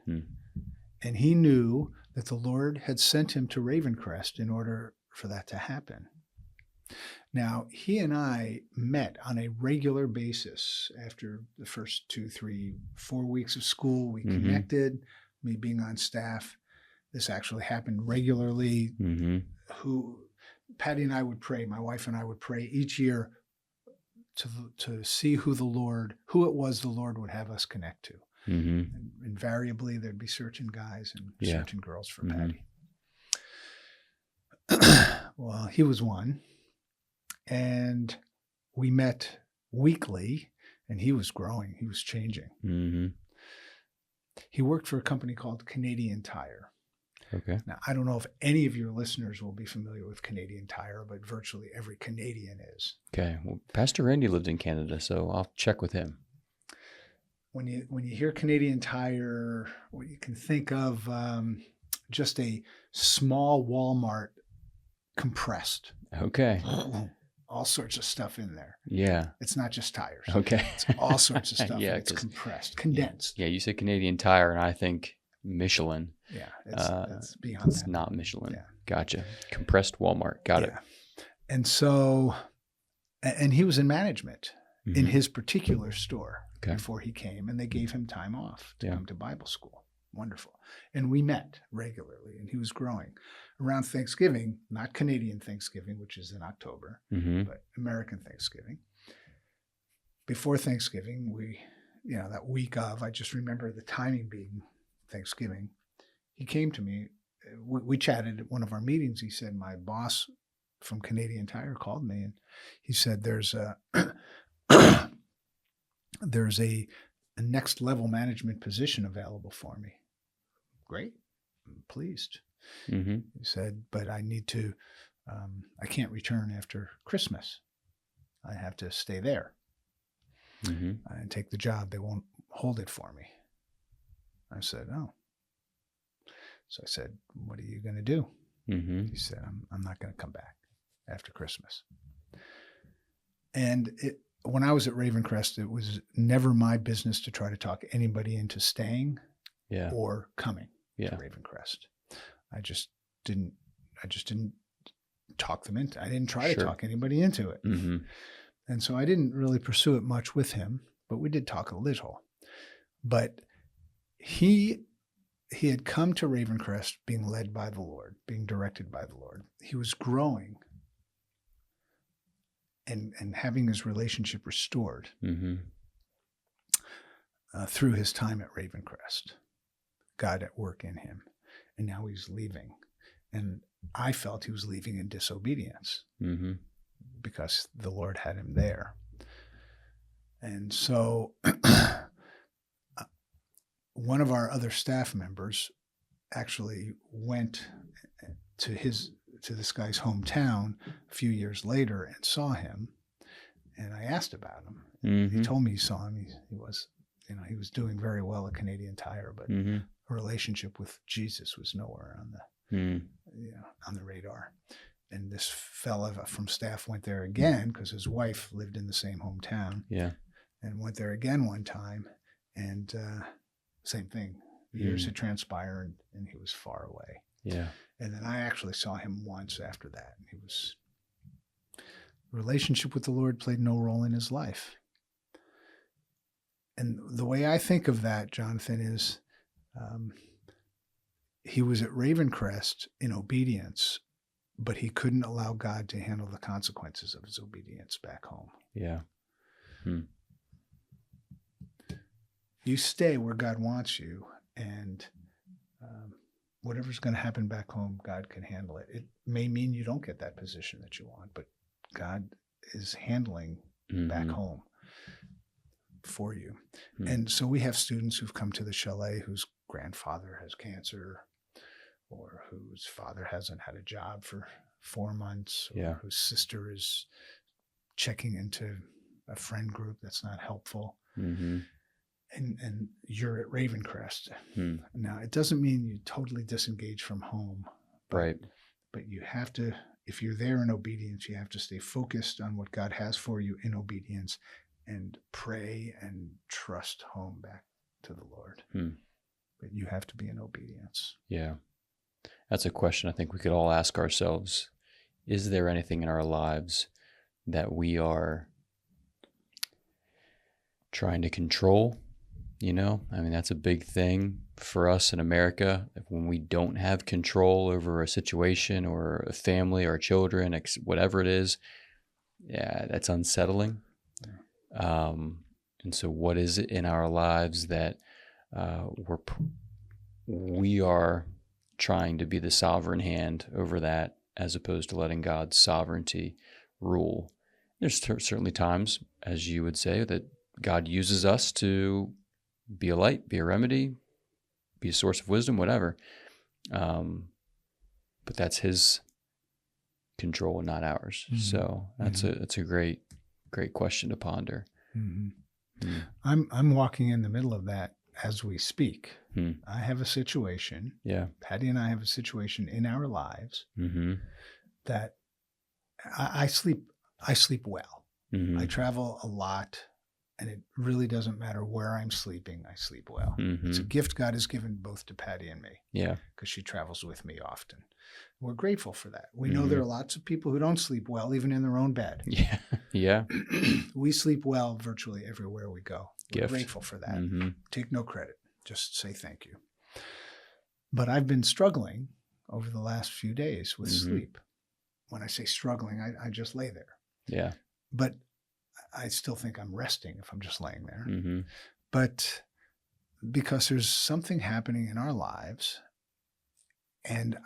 And he knew that the Lord had sent him to Ravencrest in order for that to happen. Now, he and I met on a regular basis after the first 2, 3, 4 weeks of school. We connected, me being on staff. This actually happened regularly. Patty and I would pray, my wife and I would pray each year to see who it was the Lord would have us connect to. And invariably, there'd be certain guys and certain girls for Patty. Well, he was one. And we met weekly, and he was growing. He was changing. He worked for a company called Canadian Tire. Okay. Now, I don't know if any of your listeners will be familiar with Canadian Tire, but virtually every Canadian is. Okay. Well, Pastor Randy lived in Canada, so I'll check with him. When you hear Canadian Tire, what you can think of just a small Walmart compressed. Okay. all sorts of stuff in there. Yeah. It's not just tires. Okay. It's all sorts of stuff. Yeah, It's 'cause- compressed, condensed. Yeah, you say Canadian Tire, and I think Michelin. Yeah, it's beyond It's that. not Michelin. Yeah. Gotcha. Compressed Walmart. Got it. And so, and he was in management in Mhm. his particular store Okay. before he came, and they gave him time off to Yeah. come to Bible school. Wonderful. And we met regularly, and he was growing. Around Thanksgiving, not Canadian Thanksgiving, which is in October, Mhm. but American Thanksgiving. Before Thanksgiving, that week of, I just remember the timing being Thanksgiving. He came to me. We chatted at one of our meetings. He said, my boss from Canadian Tire called me, and he said, there's a next level management position available for me. Great. I'm pleased. Mhm. He said, but I need to, I can't return after Christmas. I have to stay there Mhm. and take the job. They won't hold it for me. I said, oh. So I said, what are you going to do? Mhm. He said, I'm not going to come back after Christmas. And when I was at Ravencrest, it was never my business to try to talk anybody into staying Yeah. or coming Yeah. to Ravencrest. I just didn't talk them into. I didn't try to Sure. talk anybody into it. Mhm. And so I didn't really pursue it much with him, but we did talk a little. But he had come to Ravencrest being led by the Lord, being directed by the Lord. He was growing and having his relationship restored Mhm. through his time at Ravencrest. God at work in him. And now he's leaving. And I felt he was leaving in disobedience Mhm. because the Lord had him there. And so one of our other staff members actually went to this guy's hometown a few years later and saw him. And I asked about him. He Mhm. told me he saw him. He was doing very well at Canadian Tire, but Mhm. a relationship with Jesus was nowhere on Mhm. the radar. And this fella from staff went there again because his wife lived in the same hometown. Yeah. And went there again one time, and same thing. Years had transpired, and he was far away. Yeah. And then I actually saw him once after that. Relationship with the Lord played no role in his life. And the way I think of that, Jonathan, is he was at Ravencrest in obedience, but he couldn't allow God to handle the consequences of his obedience back home. Yeah. You stay where God wants you, and whatever's going to happen back home, God can handle it. It may mean you don't get that position that you want, but God is handling back home for you. And so we have students who've come to the chalet whose grandfather has cancer, or whose father hasn't had a job for 4 months, or whose sister is checking into a friend group that's not helpful. Mm-hmm. And you're at Ravencrest. Now, it doesn't mean you totally disengage from home. Right. But you have to, if you're there in obedience, you have to stay focused on what God has for you in obedience and pray and trust home back to the Lord. But you have to be in obedience. Yeah. That's a question I think we could all ask ourselves. Is there anything in our lives that we are trying to control? You know, I mean, that's a big thing for us in America. When we don't have control over a situation or a family or children, whatever it is, yeah, that's unsettling. And so what is it in our lives that we are trying to be the sovereign hand over that, as opposed to letting God's sovereignty rule? There's certainly times, as you would say, that God uses us to be a light, be a remedy, be a source of wisdom, whatever. But that's his control, not ours. Mm-hmm. So that's a great question to ponder. Mm-hmm. I'm walking in the middle of that as we speak. I have a situation. Yeah. Patty and I have a situation in our lives mm-hmm. that I sleep I sleep well. Mm-hmm. I travel a lot, and it really doesn't matter where I'm sleeping. I sleep well. Mm-hmm. It's a gift God has given both to Patty and me. Yeah. Because she travels with me often. We're grateful for that. We Mm-hmm. know there are lots of people who don't sleep well, even in their own bed. Yeah. Yeah. We sleep well virtually everywhere we go. We're Gift. grateful for that. Mm-hmm. Take no credit. Just say thank you. But I've been struggling over the last few days with Mm-hmm. sleep. When I say struggling, I just lay there. Yeah. But I still think I'm resting if I'm just laying there. Mm-hmm. But because there's something happening in our lives, and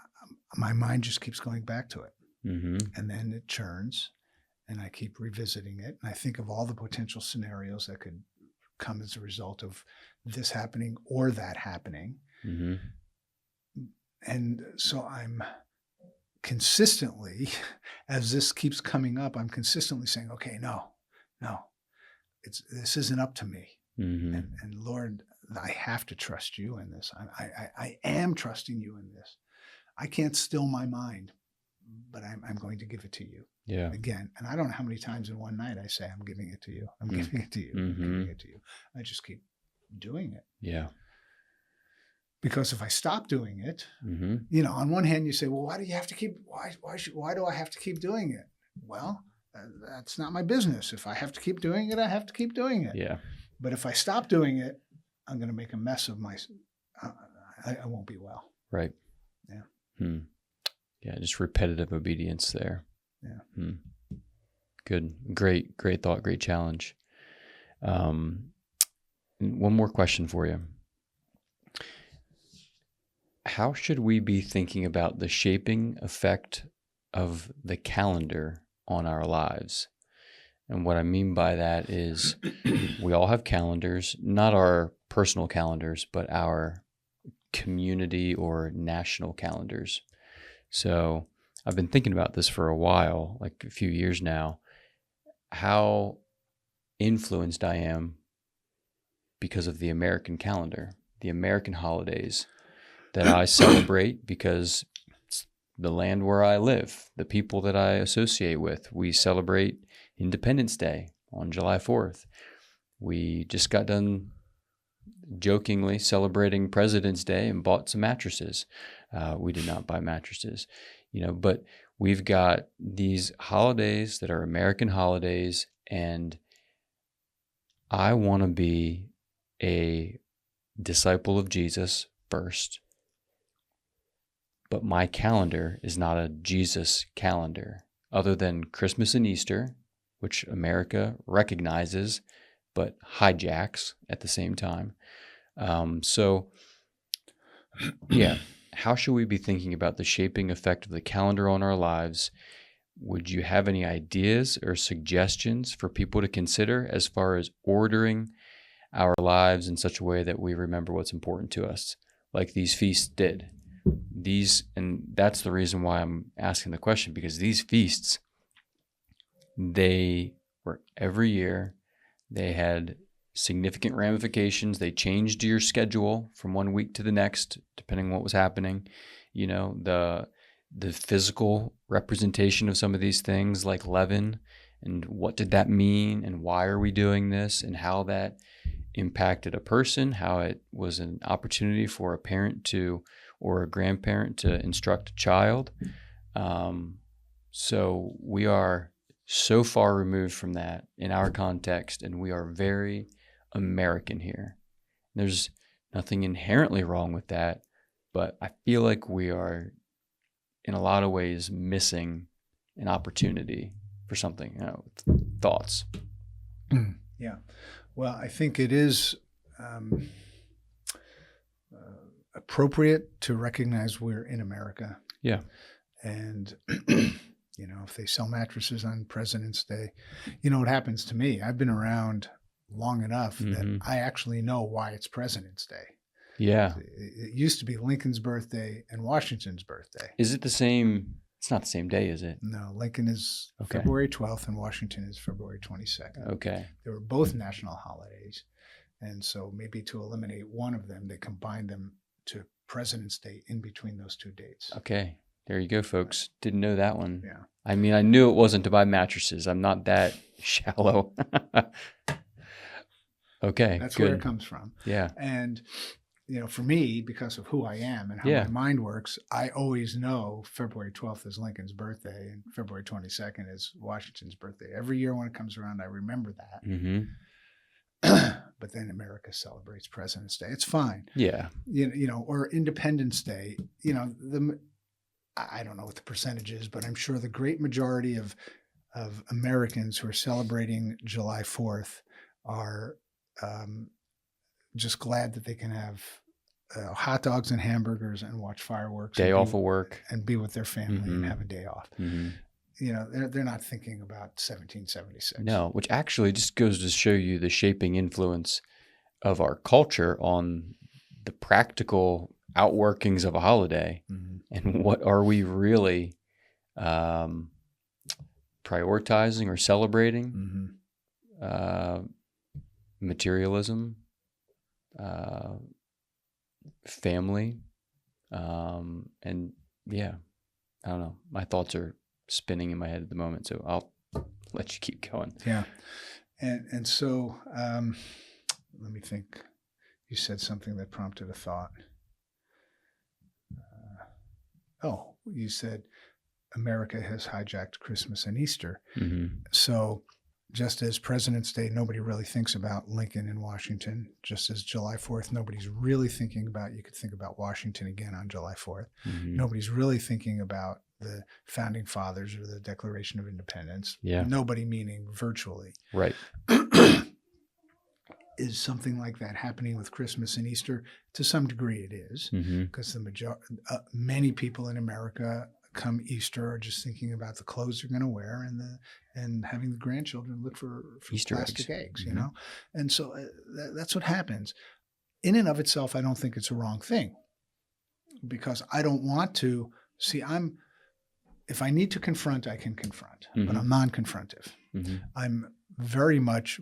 my mind just keeps going back to it. Mm-hmm. And then it churns, and I keep revisiting it. And I think of all the potential scenarios that could come as a result of this happening or that happening. Mm-hmm. And so I'm consistently, as this keeps coming up, I'm consistently saying, okay, no, this isn't up to me. Mm-hmm. And Lord, I have to trust you in this. I am trusting you in this. I can't still my mind, but I'm going to give it to you. Yeah. Again. And I don't know how many times in one night I say, I'm giving it to you. I'm giving it to you. I'm giving it to you. I just keep doing it. Yeah. Because if I stop doing it, Mm-hmm. on one hand you say, well, why do you have to keep, why do I have to keep doing it? Well, that's not my business. If I have to keep doing it, I have to keep doing it. Yeah. But if I stop doing it, I'm going to make a mess of I won't be well. Right. Yeah. Yeah. Just repetitive obedience there. Yeah. Good. Great thought. Great challenge. One more question for you. How should we be thinking about the shaping effect of the calendar on our lives? And what I mean by that is we all have calendars, not our personal calendars, but our community or national calendars. So I've been thinking about this for a while, like a few years now, how influenced I am because of the American calendar, the American holidays that I celebrate because it's the land where I live, the people that I associate with. We celebrate Independence Day on July 4th. We just got done jokingly celebrating President's Day and bought some mattresses. We did not buy mattresses, but we've got these holidays that are American holidays, and I want to be a disciple of Jesus first. But my calendar is not a Jesus calendar, other than Christmas and Easter, which America recognizes but hijacks at the same time. How should we be thinking about the shaping effect of the calendar on our lives? Would you have any ideas or suggestions for people to consider as far as ordering our lives in such a way that we remember what's important to us, like these feasts did? And that's the reason why I'm asking the question, because these feasts, they were every year. They had significant ramifications. They changed your schedule from one week to the next, depending on what was happening. The physical representation of some of these things, like leaven, and what did that mean, and why are we doing this, and how that impacted a person, how it was an opportunity for a parent or a grandparent to instruct a child. So we are so far removed from that in our context, and we are very American here. There's nothing inherently wrong with that, but I feel like we are, in a lot of ways, missing an opportunity for something. Thoughts? Yeah. Well, I think it is appropriate to recognize we're in America. Yeah. And, if they sell mattresses on President's Day, what happens to me? I've been around long enough that I actually know why it's President's Day. Yeah. It used to be Lincoln's birthday and Washington's birthday. Is it the same? It's not the same day, is it? No, Lincoln is February 12th and Washington is February 22nd. Okay. They were both national holidays. And so maybe to eliminate one of them, they combined them to President's Day in between those two dates. Okay. There you go, folks. Didn't know that one. Yeah. I mean, I knew it wasn't to buy mattresses. I'm not that shallow. Okay, That's good. where it comes from. Yeah. And, for me, because of who I am and how my mind works, I always know February 12th is Lincoln's birthday and February 22nd is Washington's birthday. Every year when it comes around, I remember that. Mm-hmm. But then America celebrates President's Day. It's fine. Yeah. Or Independence Day. I don't know what the percentage is, but I'm sure the great majority of Americans who are celebrating July 4th are just glad that they can have hot dogs and hamburgers and watch fireworks. Day off of work. And be with their family Mm-hmm. and have a day off. Mm-hmm. They're not thinking about 1776. No, which actually just goes to show you the shaping influence of our culture on the practical outworkings of a holiday. Mm-hmm. And what are we really prioritizing or celebrating? Mm-hmm. Materialism, family, and yeah, I don't know. My thoughts are spinning in my head at the moment, so I'll let you keep going. Yeah, and so let me think. You said something that prompted a thought. You said America has hijacked Christmas and Easter. Mm-hmm. So just as President's Day, nobody really thinks about Lincoln and Washington. Just as July 4th, nobody's really thinking about, you could think about Washington again on July 4th. Mm-hmm. Nobody's really thinking about the Founding Fathers or the Declaration of Independence. Yeah. Nobody meaning virtually. Right. Is something like that happening with Christmas and Easter? To some degree it is, because many people in America come Easter are just thinking about the clothes they're going to wear and having the grandchildren look for Easter plastic eggs, Mm-hmm. And so that's what happens. In and of itself, I don't think it's a wrong thing, because I don't want to see. If I need to confront, I can confront, but I'm non-confrontive. Mm-hmm. I'm very much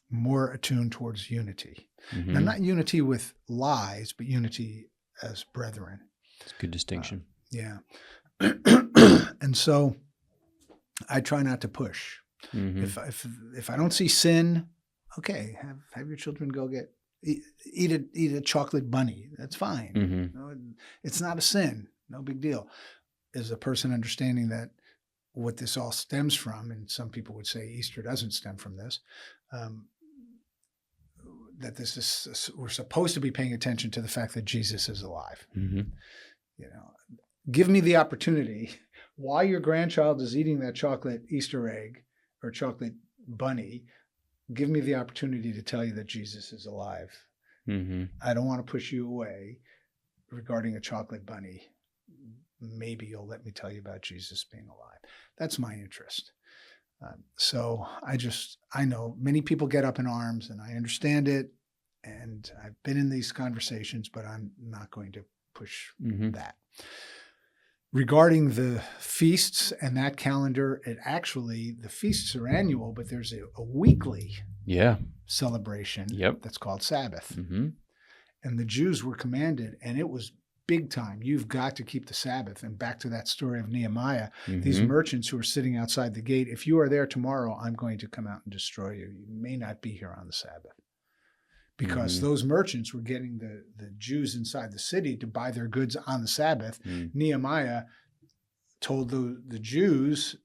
more attuned towards unity. Mm-hmm. Now, not unity with lies, but unity as brethren. It's a good distinction. Yeah. And so I try not to push. Mm-hmm. If I don't see sin, okay, have your children go eat a chocolate bunny. That's fine. Mm-hmm. It's not a sin. No big deal. Is a person understanding that what this all stems from, and some people would say Easter doesn't stem from this, that this is, we're supposed to be paying attention to the fact that Jesus is alive. Mm-hmm. Give me the opportunity while your grandchild is eating that chocolate Easter egg or chocolate bunny. Give me the opportunity to tell you that Jesus is alive. Mm-hmm. I don't want to push you away regarding a chocolate bunny. Maybe you'll let me tell you about Jesus being alive. That's my interest. So I know many people get up in arms, and I understand it, and I've been in these conversations, but I'm not going to push that. Regarding the feasts and that calendar, the feasts are annual, but there's a weekly celebration that's called Sabbath. Mm-hmm. And the Jews were commanded, and it was big time. You've got to keep the Sabbath. And back to that story of Nehemiah, these merchants who are sitting outside the gate, if you are there tomorrow, I'm going to come out and destroy you. You may not be here on the Sabbath. Because those merchants were getting the Jews inside the city to buy their goods on the Sabbath. Nehemiah told the Jews,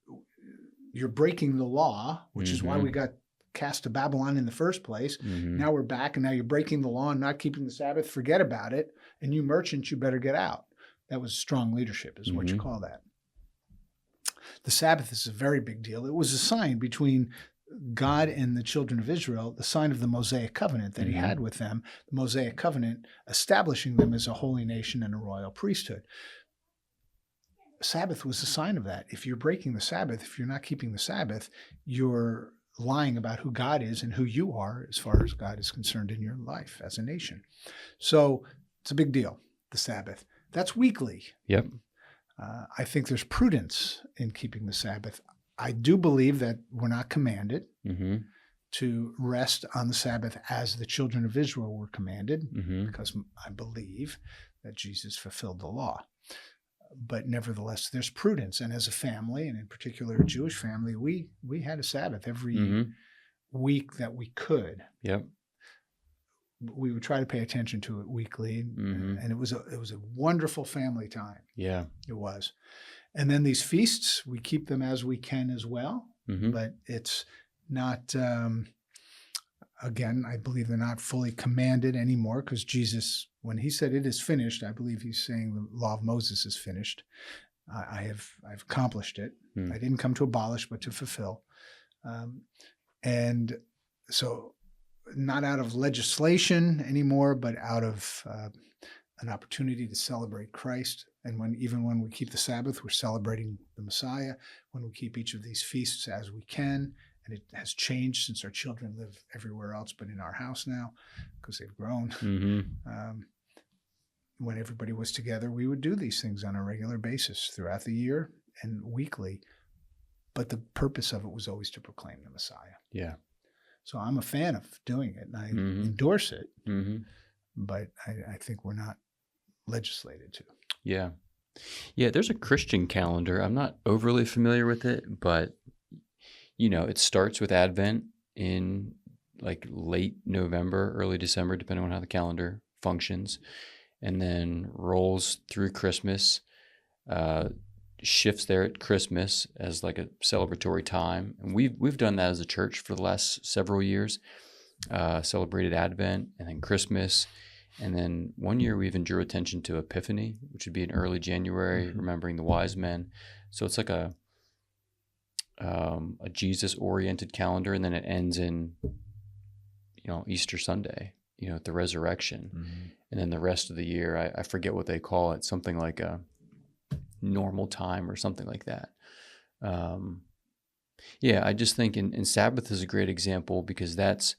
you're breaking the law, which is why we got cast to Babylon in the first place. Now we're back, and now you're breaking the law and not keeping the Sabbath. Forget about it. And you merchants, you better get out. That was strong leadership, is what you call that. The Sabbath is a very big deal. It was a sign between God and the children of Israel, the sign of the Mosaic covenant that he had with them, the Mosaic covenant establishing them as a holy nation and a royal priesthood. Sabbath was a sign of that. If you're breaking the Sabbath, if you're not keeping the Sabbath, you're lying about who God is and who you are as far as God is concerned in your life as a nation. So it's a big deal, the Sabbath. That's weekly. Yep. I think there's prudence in keeping the Sabbath. I do believe that we're not commanded to rest on the Sabbath as the children of Israel were commanded, because I believe that Jesus fulfilled the law. but nevertheless, there's prudence. And as a family, and in particular a Jewish family, we had a Sabbath every week that we could. Yep. We would try to pay attention to it weekly, and it was a wonderful family time. Yeah. It was. And then these feasts, we keep them as we can as well, but it's not. Again, I believe they're not fully commanded anymore, because Jesus, when he said it is finished, I believe he's saying the law of Moses is finished. I've accomplished it. I didn't come to abolish, but to fulfill. And so not out of legislation anymore, but out of an opportunity to celebrate Christ. And even when we keep the Sabbath, we're celebrating the Messiah. When we keep each of these feasts as we can, and it has changed since our children live everywhere else but in our house now, because they've grown. When everybody was together, we would do these things on a regular basis throughout the year and weekly. But the purpose of it was always to proclaim the Messiah. Yeah. So I'm a fan of doing it, and I endorse it. But I think we're not legislated to. Yeah. Yeah, there's a Christian calendar. I'm not overly familiar with it, but it starts with Advent in like late November, early December, depending on how the calendar functions, and then rolls through Christmas, shifts there at Christmas as like a celebratory time. And we've done that as a church for the last several years, celebrated Advent and then Christmas. And then one year we even drew attention to Epiphany, which would be in early January, remembering the Weissman. So it's like a Jesus-oriented calendar, and then it ends in, Easter Sunday, at the resurrection. And then the rest of the year, I forget what they call it, something like a normal time or something like that. I just think in Sabbath is a great example, because that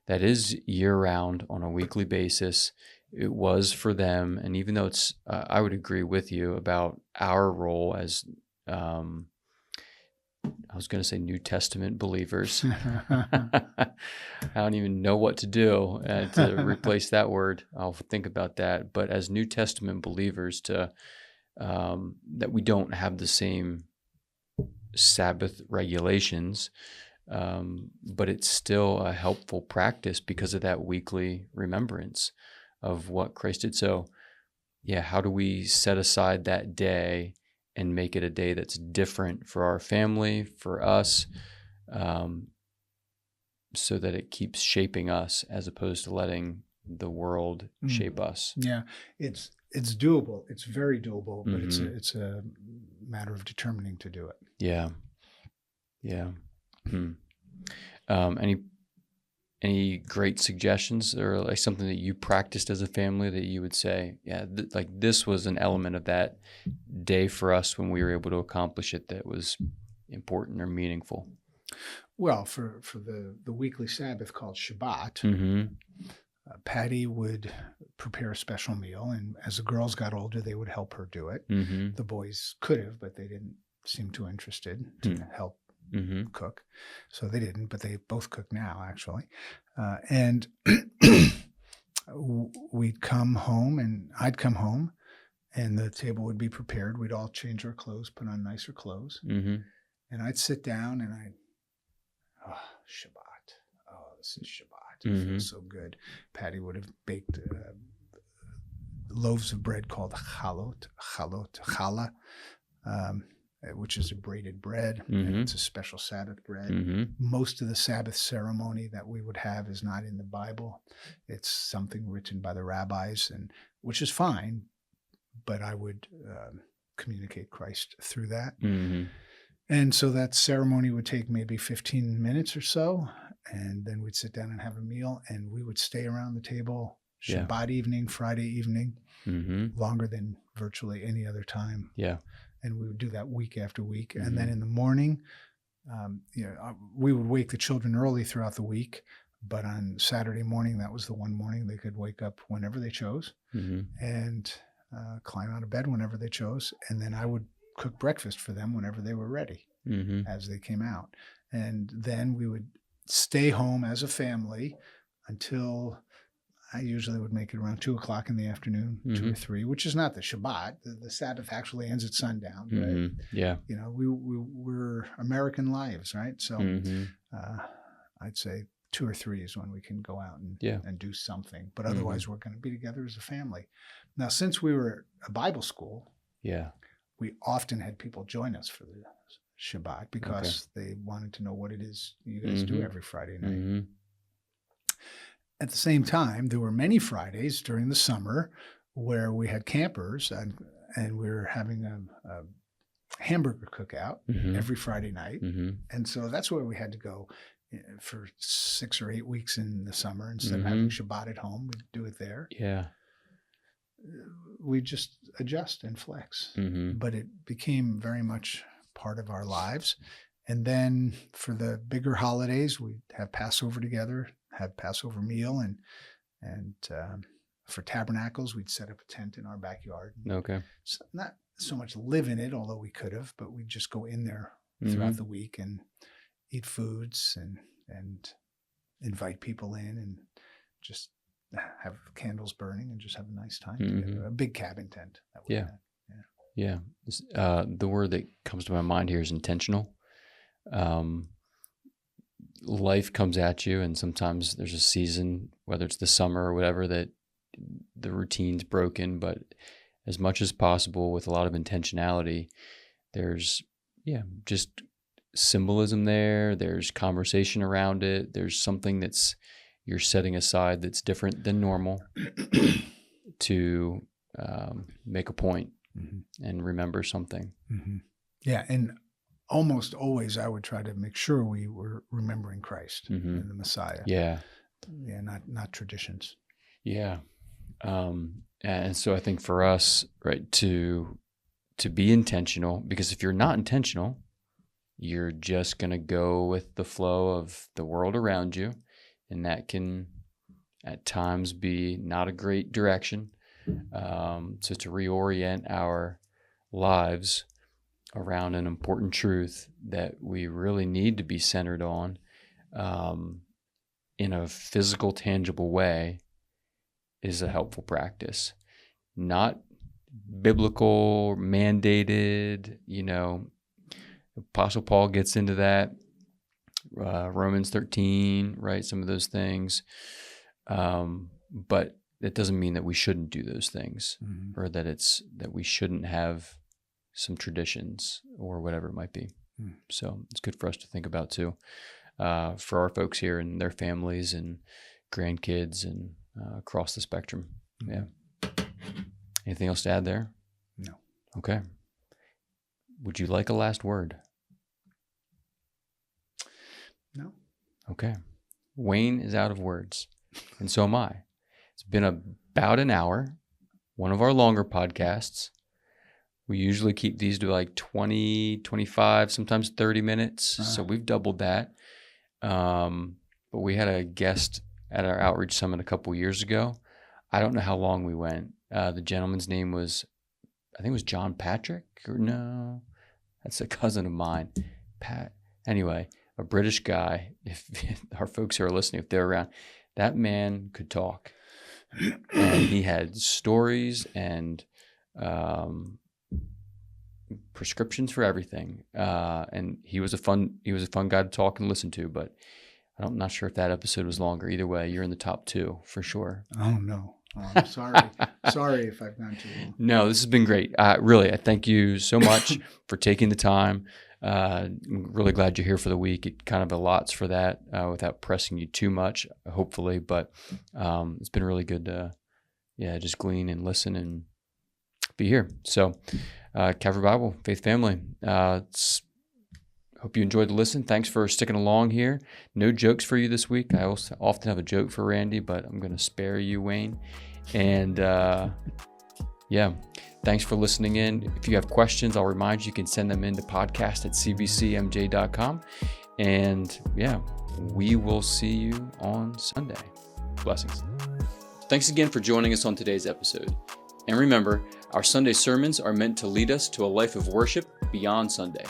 is year-round on a weekly basis. It was for them, and even though it's, I would agree with you about our role as, I was going to say New Testament believers. I don't even know what to do to replace that word. I'll think about that. But as New Testament believers, that we don't have the same Sabbath regulations, but it's still a helpful practice because of that weekly remembrance of what Christ did. So, how do we set aside that day and make it a day that's different for our family, for us, so that it keeps shaping us as opposed to letting the world shape us? Yeah, it's doable. It's very doable, but it's a matter of determining to do it. Yeah. Any great suggestions, or like something that you practiced as a family that you would say, like this was an element of that day for us when we were able to accomplish it that was important or meaningful? Well, for the weekly Sabbath called Shabbat, Patty would prepare a special meal, and as the girls got older, they would help her do it. The boys could have, but they didn't seem too interested to help cook, so they didn't. But they both cook now, actually. And we'd come home, and I'd come home, and the table would be prepared. We'd all change our clothes, put on nicer clothes, and I'd sit down, and Shabbat. Oh, this is Shabbat. It feels so good. Patty would have baked loaves of bread called challah, which is a braided bread, and it's a special Sabbath bread. Most of the Sabbath ceremony that we would have is not in the Bible. It's something written by the rabbis, and which is fine, but I would communicate Christ through that. And so that ceremony would take maybe 15 minutes or so, and then we'd sit down and have a meal, and we would stay around the table Shabbat evening, Friday evening, longer than virtually any other time. And we would do that week after week. And then in the morning, we would wake the children early throughout the week, but on Saturday morning, that was the one morning they could wake up whenever they chose and climb out of bed whenever they chose. And then I would cook breakfast for them whenever they were ready as they came out. And then we would stay home as a family until I usually would make it around 2:00 in the afternoon, 2 or 3, which is not the Shabbat. The Sabbath actually ends at sundown. But, Yeah. we're American lives, right? So I'd say 2 or 3 is when we can go out and do something. But otherwise, we're going to be together as a family. Now, since we were a Bible school, we often had people join us for the Shabbat because they wanted to know what it is you guys do every Friday night. At the same time, there were many Fridays during the summer where we had campers and we were having a hamburger cookout every Friday night. And so that's where we had to go for 6 or 8 weeks in the summer. Instead of having Shabbat at home, we'd do it there. Yeah. We just adjust and flex. But it became very much part of our lives. And then for the bigger holidays, we'd have Passover together, have Passover meal, and for Tabernacles, we'd set up a tent in our backyard. Okay. So not so much live in it, although we could have, but we'd just go in there throughout the week and eat foods and invite people in and just have candles burning and just have a nice time together. A big cabin tent. That we had. Yeah. The word that comes to my mind here is intentional. Life comes at you, and sometimes there's a season, whether it's the summer or whatever, that the routine's broken. But as much as possible, with a lot of intentionality, there's just symbolism there. There's conversation around it. There's something that's you're setting aside that's different than normal to make a point and remember something. Yeah, and almost always I would try to make sure we were remembering Christ and the Messiah. Yeah, not traditions. Yeah, and so I think for us, right, to be intentional, because if you're not intentional, you're just gonna go with the flow of the world around you, and that can at times be not a great direction. So to reorient our lives around an important truth that we really need to be centered on in a physical, tangible way is a helpful practice. Not biblical, mandated, Apostle Paul gets into that, Romans 13, right? Some of those things. But it doesn't mean that we shouldn't do those things or that we shouldn't have some traditions or whatever it might be. So it's good for us to think about too, for our folks here and their families and grandkids and across the spectrum. Yeah. Anything else to add there? No. Okay. Would you like a last word? No. Okay. Wayne is out of words, and so am I. It's been about an hour, one of our longer podcasts. We usually keep these to like 20, 25, sometimes 30 minutes. So we've doubled that. But we had a guest at our outreach summit a couple years ago. I don't know how long we went. The gentleman's name was, I think it was John Patrick, or no, that's a cousin of mine. Anyway, a British guy. If our folks who are listening, if they're around, that man could talk. And he had stories and prescriptions for everything. And he was a fun guy to talk and listen to, but I'm not sure if that episode was longer. Either way, you're in the top 2 for sure. Oh no. I'm sorry. Sorry if I've gone too long. No, this has been great. Really, I thank you so much for taking the time. I'm really glad you're here for the week. It kind of allots for that without pressing you too much, hopefully. But it's been really good to, just glean and listen and be here. So, Calvary Bible, Faith Family, hope you enjoyed the listen. Thanks for sticking along here. No jokes for you this week. I also often have a joke for Randy, but I'm going to spare you, Wayne. And thanks for listening in. If you have questions, I'll remind you, you can send them in to podcast@cbcmj.com. And we will see you on Sunday. Blessings. Thanks again for joining us on today's episode. And remember, our Sunday sermons are meant to lead us to a life of worship beyond Sunday.